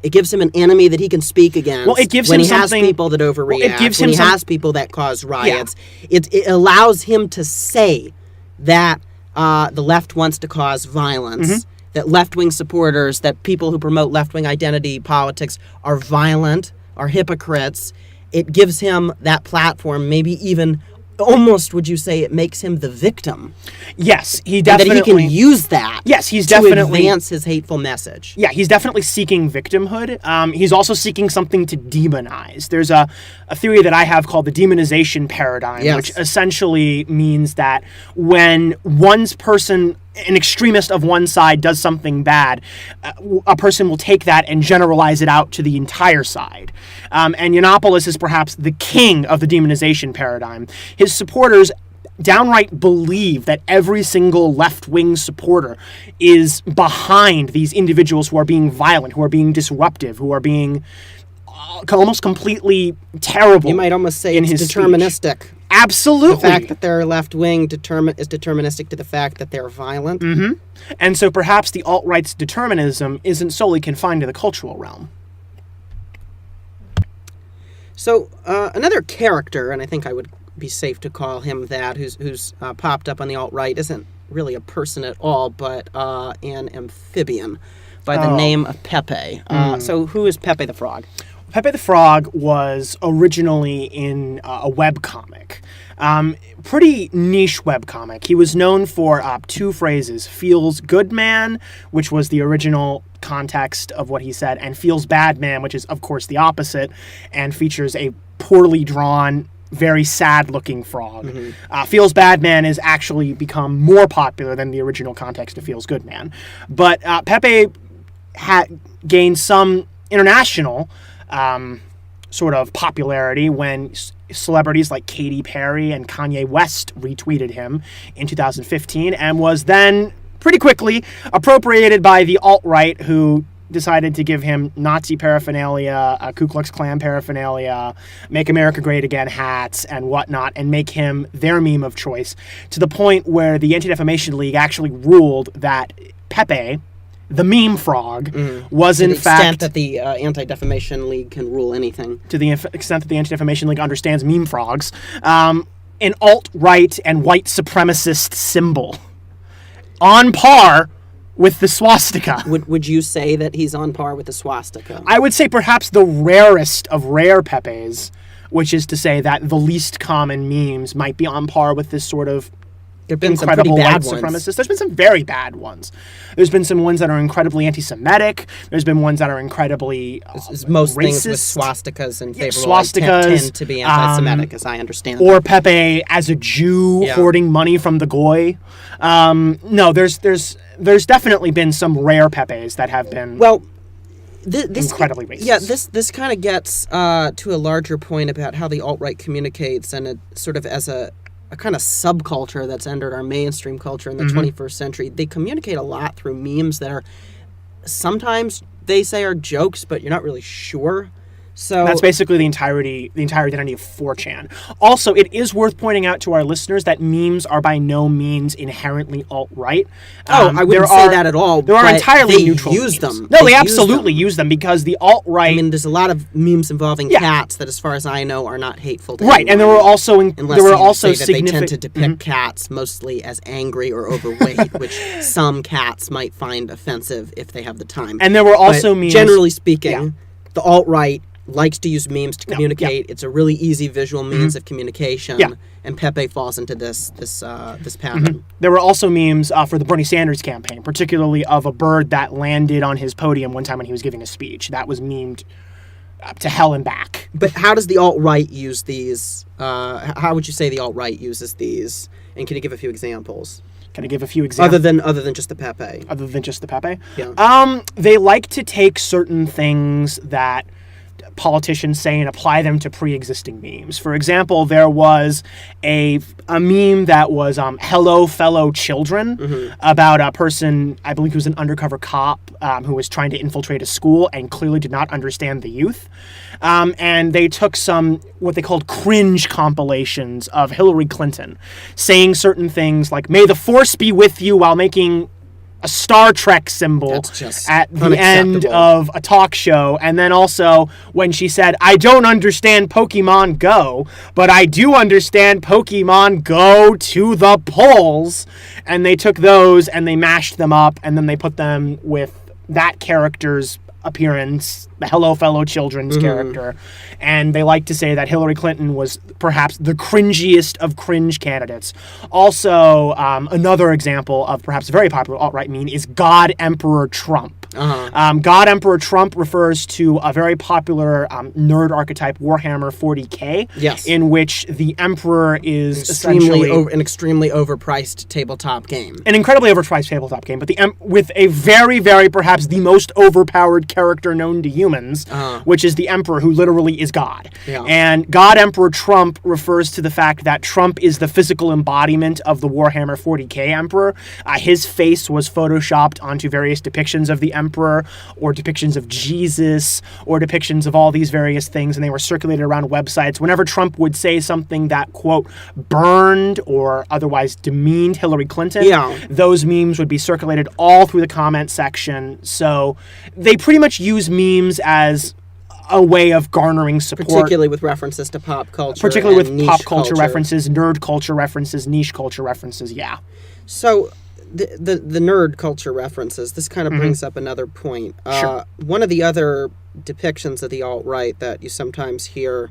It gives him an enemy that he can speak against.
Well, it gives
when
him
he has
something-
people that overreact.
Well, it gives
when
him
he
some-
has people that cause riots. It allows him to say that the left wants to cause violence.
Mm-hmm.
That left-wing supporters, that people who promote left-wing identity politics are violent, are hypocrites. It gives him that platform, maybe even almost, would you say, it makes him the victim?
Yes, he
And
definitely...
that he can use that
Yes, he's
to
definitely...
advance his hateful message.
Yeah, he's definitely seeking victimhood. He's also seeking something to demonize. There's a theory that I have called the demonization paradigm,
Yes.
which essentially means that when an extremist of one side does something bad, a person will take that and generalize it out to the entire side. And Yiannopoulos is perhaps the king of the demonization paradigm. His supporters downright believe that every single left-wing supporter is behind these individuals who are being violent, who are being disruptive, who are being almost completely terrible.
You might almost say
in
it's
his
deterministic.
speech. Absolutely.
The fact that they're left-wing is deterministic to the fact that they're violent.
Mm-hmm. And so perhaps the alt-right's determinism isn't solely confined to the cultural realm.
So another character, and I think I would be safe to call him that, who's popped up on the alt-right, isn't really a person at all, but an amphibian by the name of Pepe. So who is Pepe the Frog?
Pepe the Frog was originally in a webcomic. Pretty niche webcomic. He was known for two phrases: feels good man, which was the original context of what he said, and feels bad man, which is of course the opposite, and features a poorly drawn, very sad-looking frog.
Mm-hmm.
Feels Bad Man has actually become more popular than the original context of Feels Good Man. But Pepe had gained some international sort of popularity when celebrities like Katy Perry and Kanye West retweeted him in 2015, and was then pretty quickly appropriated by the alt-right, who decided to give him Nazi paraphernalia, Ku Klux Klan paraphernalia, Make America Great Again hats, and whatnot, and make him their meme of choice, to the point where the Anti-Defamation League actually ruled that Pepe, the meme frog, was in fact...
To the extent that the Anti-Defamation League can rule anything.
To the extent that the Anti-Defamation League understands meme frogs, an alt-right and white supremacist symbol, on par with the swastika.
Would you say that he's on par with the swastika?
I would say perhaps the rarest of rare Pepes, which is to say that the least common memes might be on par with this sort of
There have been some pretty
incredible
bad
white
ones.
supremacists. There's been some very bad ones. There's been some ones that are incredibly anti-Semitic. There's been ones that are incredibly
Most
racist.
things with swastikas in favor
swastikas,
tend to be anti-Semitic, as I understand it.
or Pepe as a Jew
Yeah.
hoarding money from the goy. No, there's definitely been some rare Pepes that have been
This
incredibly racist.
Yeah, this kind of gets to a larger point about how the alt-right communicates, and it sort of as a kind of subculture that's entered our mainstream culture in the 21st century. They communicate a lot through memes that are sometimes they say are jokes, but you're not really sure So
that's basically the entire identity of 4chan. Also, it is worth pointing out to our listeners that memes are by no means inherently alt-right.
I wouldn't say that at all.
There are
but
entirely
they
neutral
use
memes.
them.
No, they absolutely use them because the alt-right...
I mean, there's a lot of memes involving cats that, as far as I know, are not hateful to
right,
anyone.
And there were also
They tend to depict cats mostly as angry or overweight, which some cats might find offensive if they have the time.
And there were also memes...
Generally speaking, the alt-right likes to use memes to communicate. It's a really easy visual means of communication.
Yeah.
And Pepe falls into this pattern.
There were also memes for the Bernie Sanders campaign, particularly of a bird that landed on his podium one time when he was giving a speech. That was memed up to hell and back.
But how does the alt-right use these? How would you say the alt-right uses these? And can you give a few examples?
Can I give a few examples?
Other than just the Pepe.
Other than just the Pepe?
Yeah.
They like to take certain things that politicians say and apply them to pre-existing memes. For example, there was a meme that was "Hello, fellow children," about a person, I believe, who was an undercover cop who was trying to infiltrate a school and clearly did not understand the youth. And they took some what they called cringe compilations of Hillary Clinton saying certain things like "May the Force be with you" while making a Star Trek symbol at the end of a talk show. And then also when she said, "I don't understand Pokemon Go, but I do understand Pokemon Go to the polls." And they took those and they mashed them up and then they put them with that character's appearance, the "Hello, fellow children's" character. And they like to say that Hillary Clinton was perhaps the cringiest of cringe candidates. Also, another example of perhaps a very popular alt-right meme is God Emperor Trump. God Emperor Trump refers to a very popular nerd archetype, Warhammer 40k, in which the Emperor is essentially
an extremely overpriced tabletop game.
An incredibly overpriced tabletop game, but with a very, very perhaps the most overpowered character known to humans, which is the Emperor, who literally is God.
Yeah.
And God Emperor Trump refers to the fact that Trump is the physical embodiment of the Warhammer 40k Emperor. His face was photoshopped onto various depictions of the Emperor, or depictions of Jesus, or depictions of all these various things, and they were circulated around websites. Whenever Trump would say something that, quote, burned or otherwise demeaned Hillary Clinton, those memes would be circulated all through the comment section. So they pretty much use memes as a way of garnering support.
Particularly with references to pop culture.
Particularly with pop culture references, nerd culture references, niche culture references,
So the nerd culture references, this kind of brings up another point.
Sure.
One of the other depictions of the alt-right that you sometimes hear,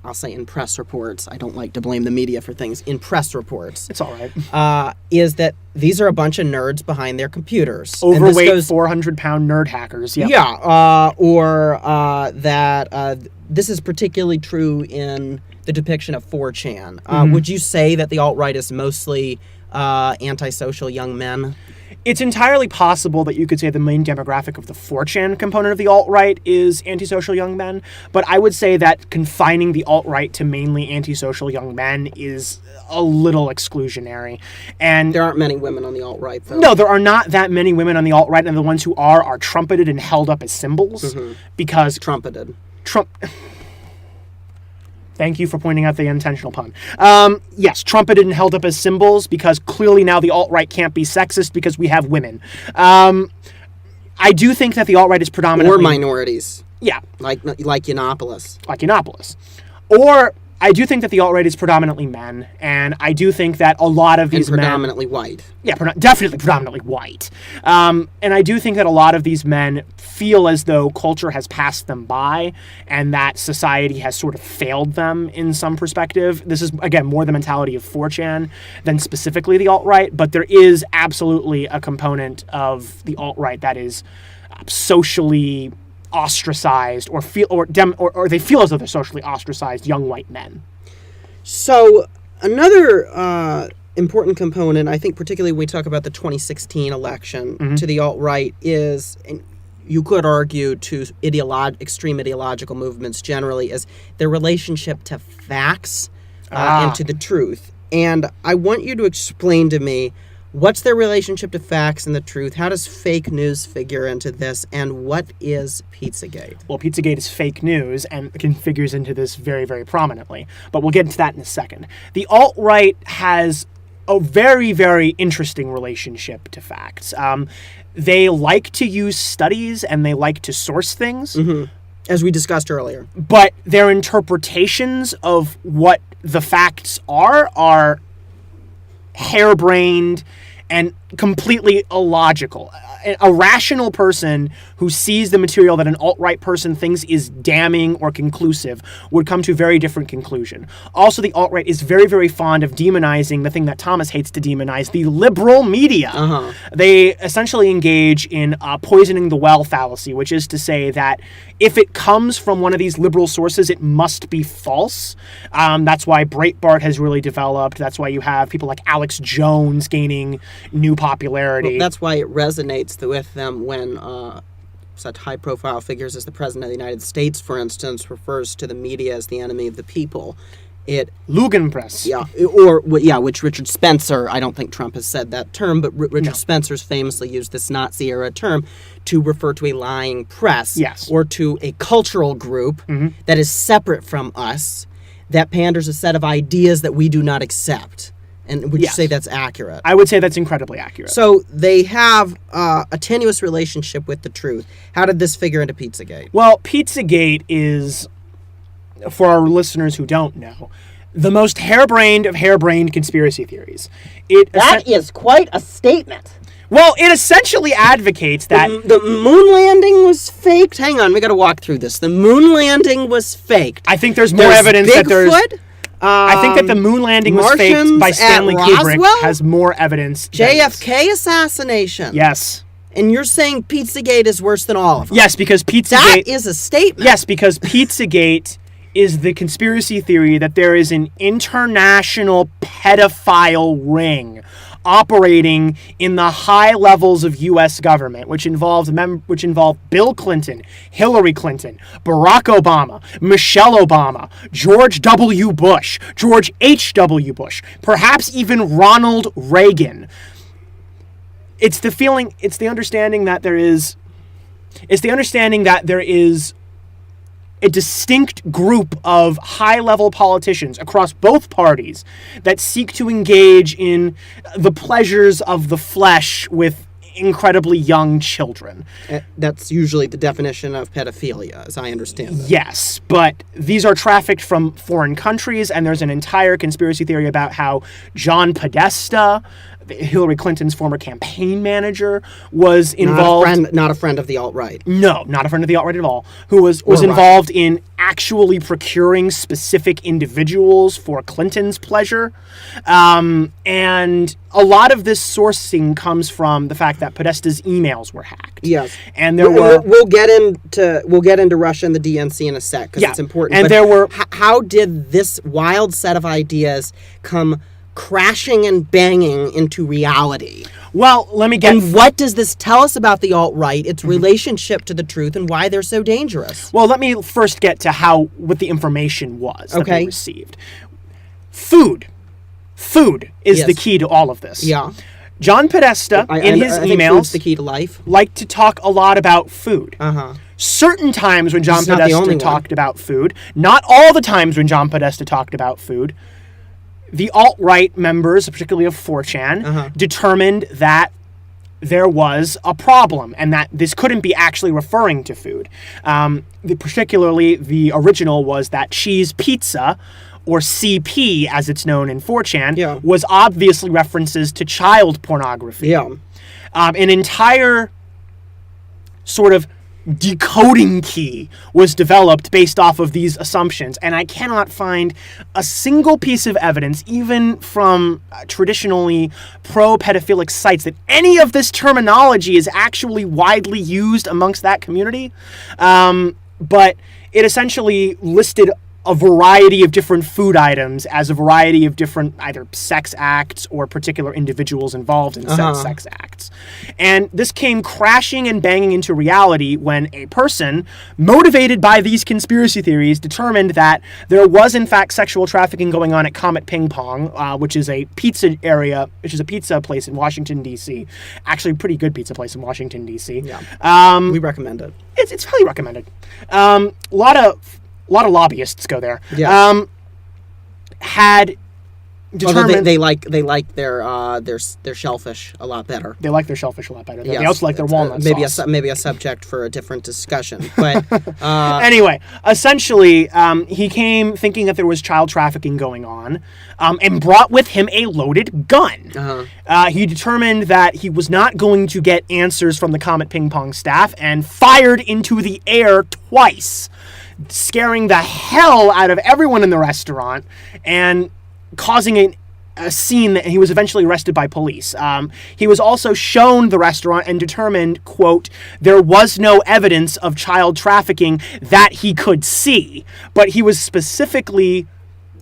I'll say in press reports, I don't like to blame the media for things, in press reports.
It's all right.
Is that these are a bunch of nerds behind their computers.
Overweight, 400-pound nerd hackers. Yep.
Yeah. Or that this is particularly true in the depiction of 4chan. Would you say that the alt-right is mostly antisocial young men?
It's entirely possible that you could say the main demographic of the 4chan component of the alt-right is antisocial young men, but I would say that confining the alt-right to mainly antisocial young men is a little exclusionary. And
there aren't many women on the alt-right, though.
No, there are not that many women on the alt-right, and the ones who are trumpeted and held up as symbols because...
Trumpeted.
Thank you for pointing out the intentional pun. Yes, trumpeted and held up as symbols because clearly now the alt-right can't be sexist because we have women. I do think that the alt-right is predominantly...
Or minorities.
Yeah.
Like Yiannopoulos.
Like Yiannopoulos. Or I do think that the alt-right is predominantly men, and I do think that a lot of these
men... predominantly white.
Yeah, definitely predominantly white. And I do think that a lot of these men feel as though culture has passed them by and that society has sort of failed them in some perspective. This is, again, more the mentality of 4chan than specifically the alt-right, but there is absolutely a component of the alt-right that is socially ostracized or they feel as though they're socially ostracized young white men.
So another important component, I think particularly when we talk about the 2016 election to the alt-right is, and you could argue to extreme ideological movements generally, is their relationship to facts and to the truth. And I want you to explain to me What's their relationship to facts and the truth? How does fake news figure into this? And what is Pizzagate?
Well, Pizzagate is fake news and figures into this very, very prominently. But we'll get into that in a second. The alt-right has a very, very interesting relationship to facts. They like to use studies and they like to source things.
Mm-hmm. As we discussed earlier.
But their interpretations of what the facts are harebrained and completely illogical. A rational person who sees the material that an alt-right person thinks is damning or conclusive would come to a very different conclusion. Also, the alt-right is very, very fond of demonizing the thing that Thomas hates to demonize, the liberal media.
Uh-huh.
They essentially engage in poisoning the well fallacy, which is to say that if it comes from one of these liberal sources, it must be false. That's why Breitbart has really developed. That's why you have people like Alex Jones gaining new popularity.
Well, that's why it resonates with them when such high-profile figures as the President of the United States, for instance, refers to the media as the enemy of the people.
Lügenpresse.
Yeah, which Richard Spencer, I don't think Trump has said that term, but Richard Spencer's famously used this Nazi-era term to refer to a lying press.
Yes.
Or to a cultural group that is separate from us, that panders a set of ideas that we do not accept. And would you say that's accurate?
I would say that's incredibly accurate.
So they have a tenuous relationship with the truth. How did this figure into Pizzagate?
Well, Pizzagate is, for our listeners who don't know, the most harebrained of harebrained conspiracy theories.
That is quite a statement.
Well, it essentially advocates that
the moon landing was faked. Hang on, we got to walk through this. The moon landing was faked.
I think there's more evidence that there's... I think that the moon landing was faked by Stanley Kubrick has more evidence.
JFK assassination.
Yes.
And you're saying Pizzagate is worse than all of them?
Yes, because Pizzagate...
That is a statement.
Yes, because Pizzagate is the conspiracy theory that there is an international pedophile ring operating in the high levels of U.S. government, which involved Bill Clinton, Hillary Clinton, Barack Obama, Michelle Obama, George W. Bush, George H.W. Bush, perhaps even Ronald Reagan. It's the understanding that there is a distinct group of high-level politicians across both parties that seek to engage in the pleasures of the flesh with incredibly young children.
That's usually the definition of pedophilia, as I understand it.
Yes, but these are trafficked from foreign countries, and there's an entire conspiracy theory about how John Podesta, Hillary Clinton's former campaign manager, was involved...
Not a friend of the alt-right.
No, not a friend of the alt-right at all. Who was involved in actually procuring specific individuals for Clinton's pleasure. And a lot of this sourcing comes from the fact that Podesta's emails were hacked.
Yes.
And there were...
We'll get into Russia and the DNC in a sec, because it's important.
And there were...
How did this wild set of ideas come crashing and banging into reality?
Well, let me get...
And what does this tell us about the alt-right, its relationship to the truth, and why they're so dangerous?
Well, let me first get to what the information was that they received. Food is the key to all of this.
Yeah.
John Podesta, in his emails,
food's the key to life.
Liked to talk a lot about food.
Uh-huh.
Certain times when John Podesta talked about food, not all the times when John Podesta talked about food, the alt-right members, particularly of 4chan, determined that there was a problem and that this couldn't be actually referring to food. Particularly, the original was that cheese pizza, or CP as it's known in 4chan, was obviously references to child pornography.
Yeah.
An entire sort of decoding key was developed based off of these assumptions, and I cannot find a single piece of evidence, even from traditionally pro-pedophilic sites, that any of this terminology is actually widely used amongst that community. But it essentially listed a variety of different food items as a variety of different either sex acts or particular individuals involved in said sex acts. And this came crashing and banging into reality when a person, motivated by these conspiracy theories, determined that there was in fact sexual trafficking going on at Comet Ping Pong, which is a pizza place in Washington, D.C. Actually, a pretty good pizza place in Washington, D.C.
Yeah. We recommend it.
It's highly recommended. A lot of lobbyists go there.
Yeah.
Had determined
they like their shellfish a lot better.
They like their shellfish a lot better.
Yes,
they also like their walnut sauce.
Maybe a subject for a different discussion. But
anyway, essentially, he came thinking that there was child trafficking going on, and brought with him a loaded gun. He determined that he was not going to get answers from the Comet Ping Pong staff and fired into the air twice, scaring the hell out of everyone in the restaurant and causing a scene that he was eventually arrested by police. He was also shown the restaurant and determined, quote, there was no evidence of child trafficking that he could see. But he was specifically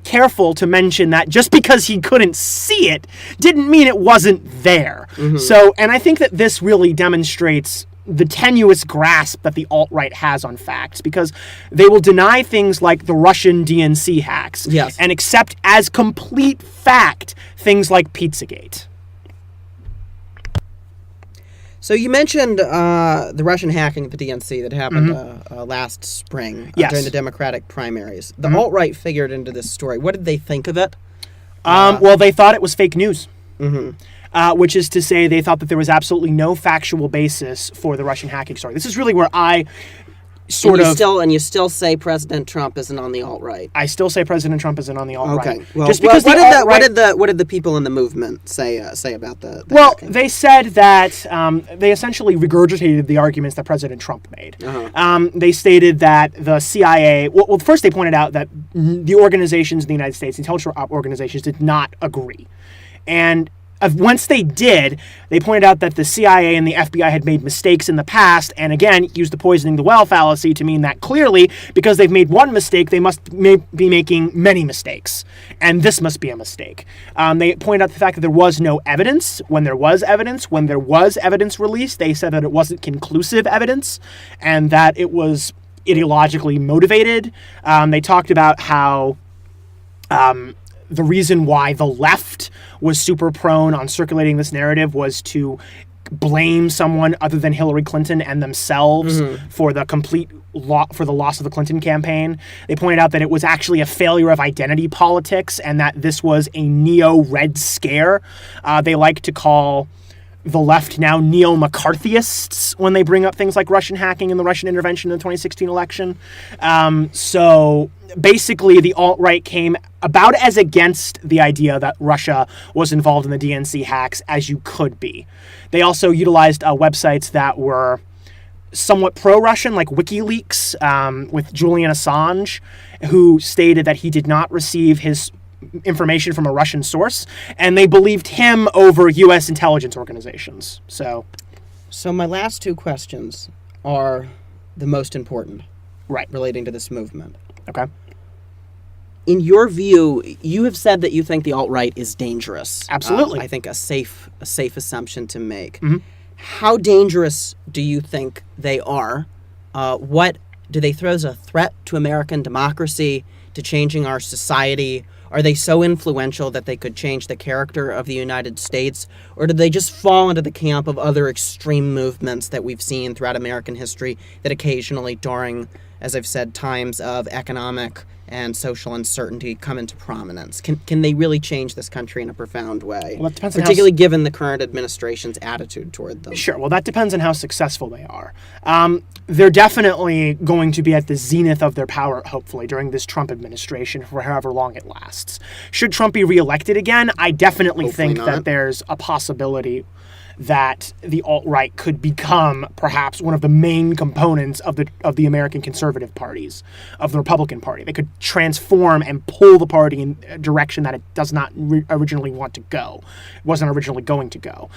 careful to mention that just because he couldn't see it didn't mean it wasn't there. So, and I think that this really demonstrates the tenuous grasp that the alt-right has on facts, because they will deny things like the Russian DNC hacks and accept as complete fact things like Pizzagate.
So you mentioned the Russian hacking of the DNC that happened last spring during the Democratic primaries. The alt-right figured into this story. What did they think of it?
Well, they thought it was fake news. Which is to say they thought that there was absolutely no factual basis for the Russian hacking story. This is really where I
you still say President Trump isn't on the alt-right.
I still say President Trump isn't on the alt-right.
Okay. Well, just because what did the people in the movement say about the hacking?
They said that they essentially regurgitated the arguments that President Trump made. They stated that the CIA... Well, first they pointed out that the organizations in the United States, the intelligence organizations, did not agree. And once they did, they pointed out that the CIA and the FBI had made mistakes in the past, and again, used the poisoning the well fallacy to mean that clearly, because they've made one mistake, they must be making many mistakes. And this must be a mistake. They pointed out the fact that there was no evidence. When there was evidence released, they said that it wasn't conclusive evidence, and that it was ideologically motivated. They talked about how the reason why the left was super prone on circulating this narrative was to blame someone other than Hillary Clinton and themselves for the loss of the Clinton campaign. They pointed out that it was actually a failure of identity politics and that this was a neo-Red Scare. They like to call the left now neo-McCarthyists when they bring up things like Russian hacking and the Russian intervention in the 2016 election. So basically, the alt-right came about as against the idea that Russia was involved in the DNC hacks as you could be. They also utilized websites that were somewhat pro-Russian, like WikiLeaks, with Julian Assange, who stated that he did not receive his information from a Russian source, and they believed him over U.S. intelligence organizations. So
my last two questions are the most important, relating to this movement.
Okay.
In your view, you have said that you think the alt-right is dangerous.
Absolutely.
I think a safe assumption to make. How dangerous do you think they are? What do they throw as a threat to American democracy, to changing our society? Are they so influential that they could change the character of the United States? Or do they just fall into the camp of other extreme movements that we've seen throughout American history that occasionally during, as I've said, times of economic and social uncertainty come into prominence? Can they really change this country in a profound way?
Well, that depends
particularly given the current administration's attitude toward them.
Sure. Well, that depends on how successful they are. They're definitely going to be at the zenith of their power, hopefully, during this Trump administration for however long it lasts. Should Trump be reelected again, I definitely think that there's a possibility that the alt-right could become perhaps one of the main components of the American conservative parties, of the Republican Party. They could transform and pull the party in a direction that it does not originally want to go. It wasn't originally going to go.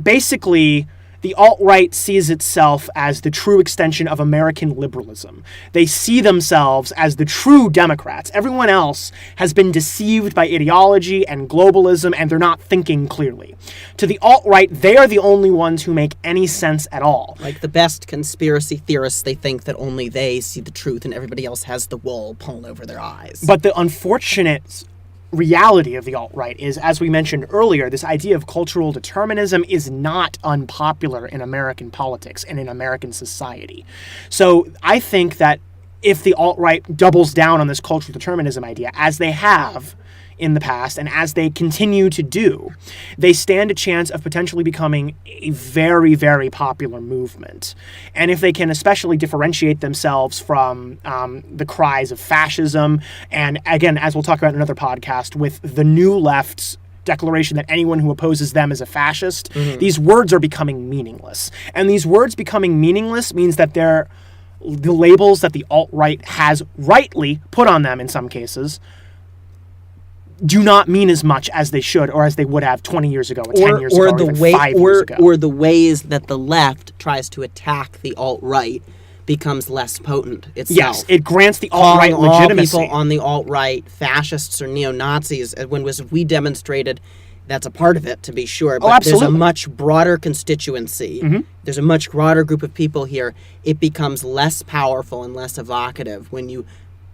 Basically, the alt-right sees itself as the true extension of American liberalism. They see themselves as the true Democrats. Everyone else has been deceived by ideology and globalism, and they're not thinking clearly. To the alt-right, they are the only ones who make any sense at all.
Like the best conspiracy theorists, they think that only they see the truth and everybody else has the wool pulled over their eyes.
But the unfortunate reality of the alt-right is, as we mentioned earlier, this idea of cultural determinism is not unpopular in American politics and in American society. So I think that if the alt-right doubles down on this cultural determinism idea, as they have in the past and as they continue to do, they stand a chance of potentially becoming a very, very popular movement. And if they can especially differentiate themselves from the cries of fascism, and again, as we'll talk about in another podcast, with the new left's declaration that anyone who opposes them is a fascist, these words are becoming meaningless. And these words becoming meaningless means that the labels that the alt-right has rightly put on them in some cases do not mean as much as they should, or as they would have 20 years ago, or 10 years ago, or even 5 years ago.
Or the ways that the left tries to attack the alt-right becomes less potent itself.
Yes, it grants the alt-right legitimacy.
All people on the alt-right fascists or neo-Nazis, we demonstrated that's a part of it, to be sure. But there's a much broader constituency. There's a much broader group of people here. It becomes less powerful and less evocative when you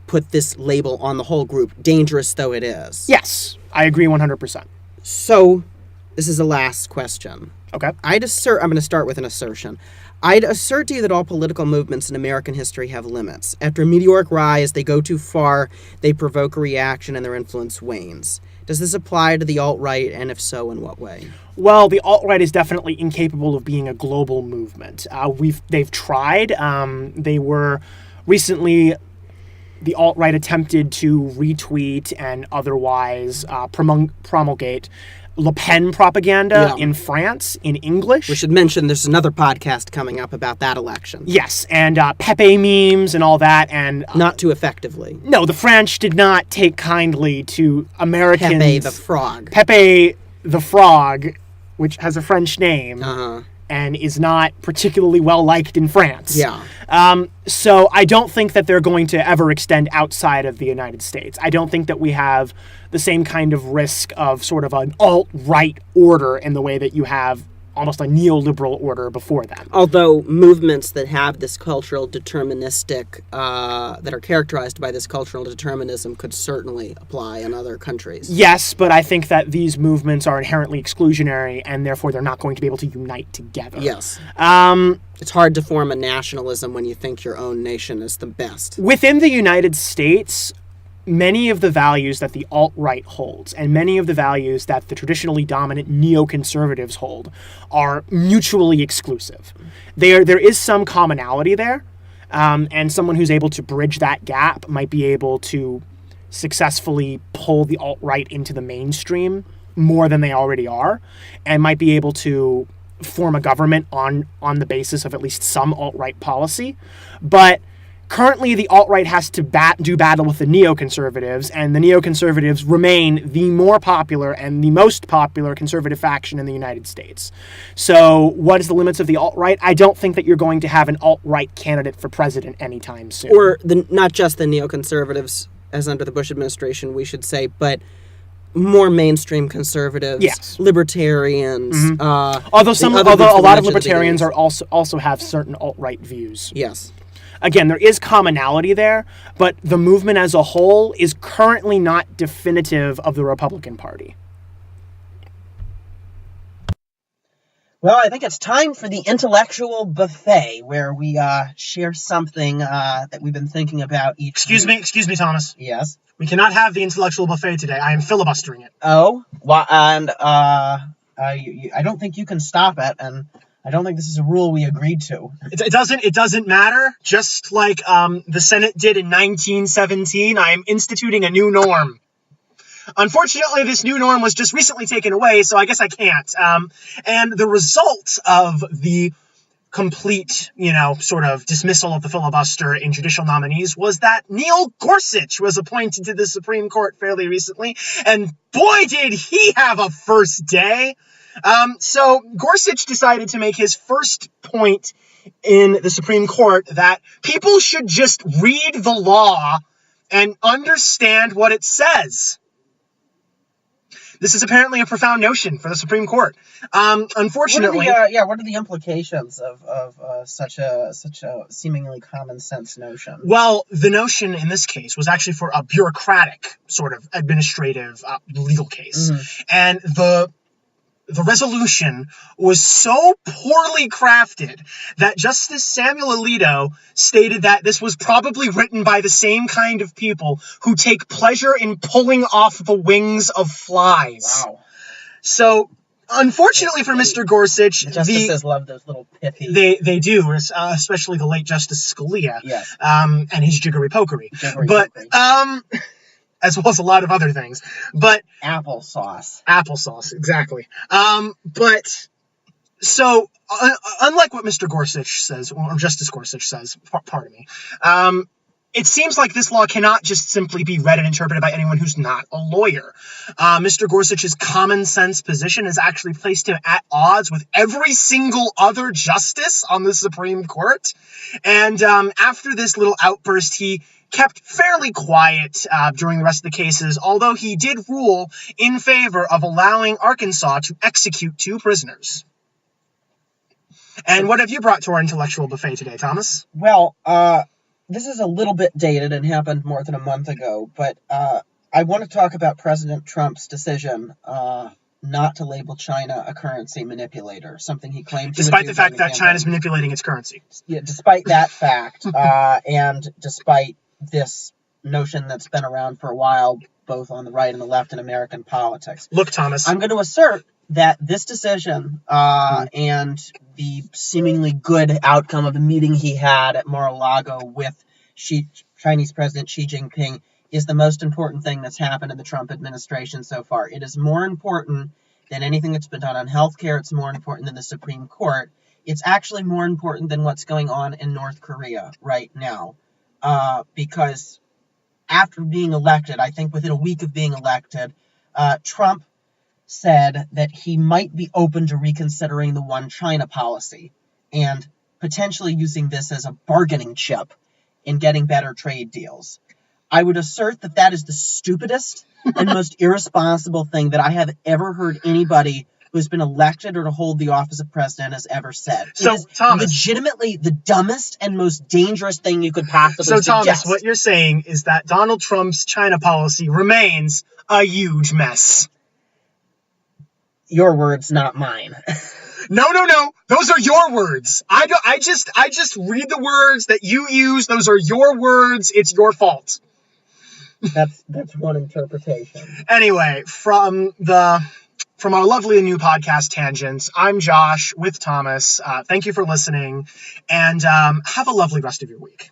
put this label on the whole group, dangerous though it is.
Yes, I agree 100%.
So, this is the last question.
Okay.
I'm going to start with an assertion. I'd assert to you that all political movements in American history have limits. After a meteoric rise, they go too far, they provoke a reaction, and their influence wanes. Does this apply to the alt-right, and if so, in what way?
Well, the alt-right is definitely incapable of being a global movement. They've tried. They were recently... The alt-right attempted to retweet and otherwise promulgate Le Pen propaganda in France, in English.
We should mention there's another podcast coming up about that election.
Yes, and Pepe memes and all that. And
not too effectively.
No, the French did not take kindly to Americans.
Pepe the Frog.
Pepe the Frog, which has a French name. And is not particularly well liked in France.
Yeah.
So I don't think that they're going to ever extend outside of the United States. I don't think that we have the same kind of risk of sort of an alt-right order in the way that you have almost a neoliberal order before them.
Although movements that have this cultural deterministic, that are characterized by this cultural determinism could certainly apply in other countries.
Yes, but I think that these movements are inherently exclusionary, and therefore they're not going to be able to unite together.
Yes. It's hard to form a nationalism when you think your own nation is the best.
Within the United States, many of the values that the alt-right holds and many of the values that the traditionally dominant neoconservatives hold are mutually exclusive. There is some commonality there, and someone who's able to bridge that gap might be able to successfully pull the alt-right into the mainstream more than they already are, and might be able to form a government on the basis of at least some alt-right policy. But currently, the alt-right has to do battle with the neoconservatives, and the neoconservatives remain the more popular and the most popular conservative faction in the United States. So what is the limits of the alt-right? I don't think that you're going to have an alt-right candidate for president anytime soon.
Or not just the neoconservatives, as under the Bush administration, we should say, but more mainstream conservatives,
yes,
libertarians.
Although a lot of libertarians are also have certain alt-right views.
Yes.
Again, there is commonality there, but the movement as a whole is currently not definitive of the Republican Party.
Well, I think it's time for the intellectual buffet, where we share something that we've been thinking about each
Excuse me, Thomas.
Yes?
We cannot have the intellectual buffet today. I am filibustering it.
Oh? Well, and I don't think you can stop it, and I don't think this is a rule we agreed to.
It doesn't matter. Just like the Senate did in 1917, I am instituting a new norm. Unfortunately, this new norm was just recently taken away, so I guess I can't. And the result of the complete, sort of dismissal of the filibuster in judicial nominees was that Neil Gorsuch was appointed to the Supreme Court fairly recently, and boy, did he have a first day. So Gorsuch decided to make his first point in the Supreme Court that people should just read the law and understand what it says. This is apparently a profound notion for the Supreme Court. Unfortunately,
what are the implications of such a seemingly common sense notion?
Well, the notion in this case was actually for a bureaucratic sort of administrative legal case, and the resolution was so poorly crafted that Justice Samuel Alito stated that this was probably written by the same kind of people who take pleasure in pulling off the wings of flies.
Wow.
So, unfortunately for Mr. Gorsuch,
the justices love those little pithy.
They do, especially the late Justice Scalia.
Yes.
And his jiggery-pokery. As well as a lot of other things. But
applesauce,
exactly. But so unlike what Mr. Gorsuch says, or Justice Gorsuch says, pardon me, it seems like this law cannot just simply be read and interpreted by anyone who's not a lawyer. Mr. Gorsuch's common sense position has actually placed him at odds with every single other justice on the Supreme Court. And after this little outburst, he kept fairly quiet during the rest of the cases, although he did rule in favor of allowing Arkansas to execute 2 prisoners. And what have you brought to our intellectual buffet today, Thomas?
Well, this is a little bit dated and happened more than a month ago, but I want to talk about President Trump's decision not to label China a currency manipulator, something he claimed to
despite the fact that China's manipulating its currency.
Yeah, despite that fact, and despite this notion that's been around for a while, both on the right and the left in American politics.
Look, Thomas,
I'm going to assert that this decision and the seemingly good outcome of the meeting he had at Mar-a-Lago with Chinese President Xi Jinping is the most important thing that's happened in the Trump administration so far. It is more important than anything that's been done on healthcare. It's more important than the Supreme Court. It's actually more important than what's going on in North Korea right now. Because after being elected, I think within a week of being elected, Trump said that he might be open to reconsidering the One China policy and potentially using this as a bargaining chip in getting better trade deals. I would assert that that is the stupidest and most irresponsible thing that I have ever heard anybody who's been elected or to hold the office of president has ever said.
So,
it is
Thomas,
legitimately the dumbest and most dangerous thing you could possibly suggest.
Thomas, what you're saying is that Donald Trump's China policy remains a huge mess.
Your words, not mine.
No. Those are your words. I just read the words that you use. Those are your words. It's your fault.
That's one interpretation.
Anyway, from our lovely new podcast, Tangents, I'm Josh with Thomas. Thank you for listening, and have a lovely rest of your week.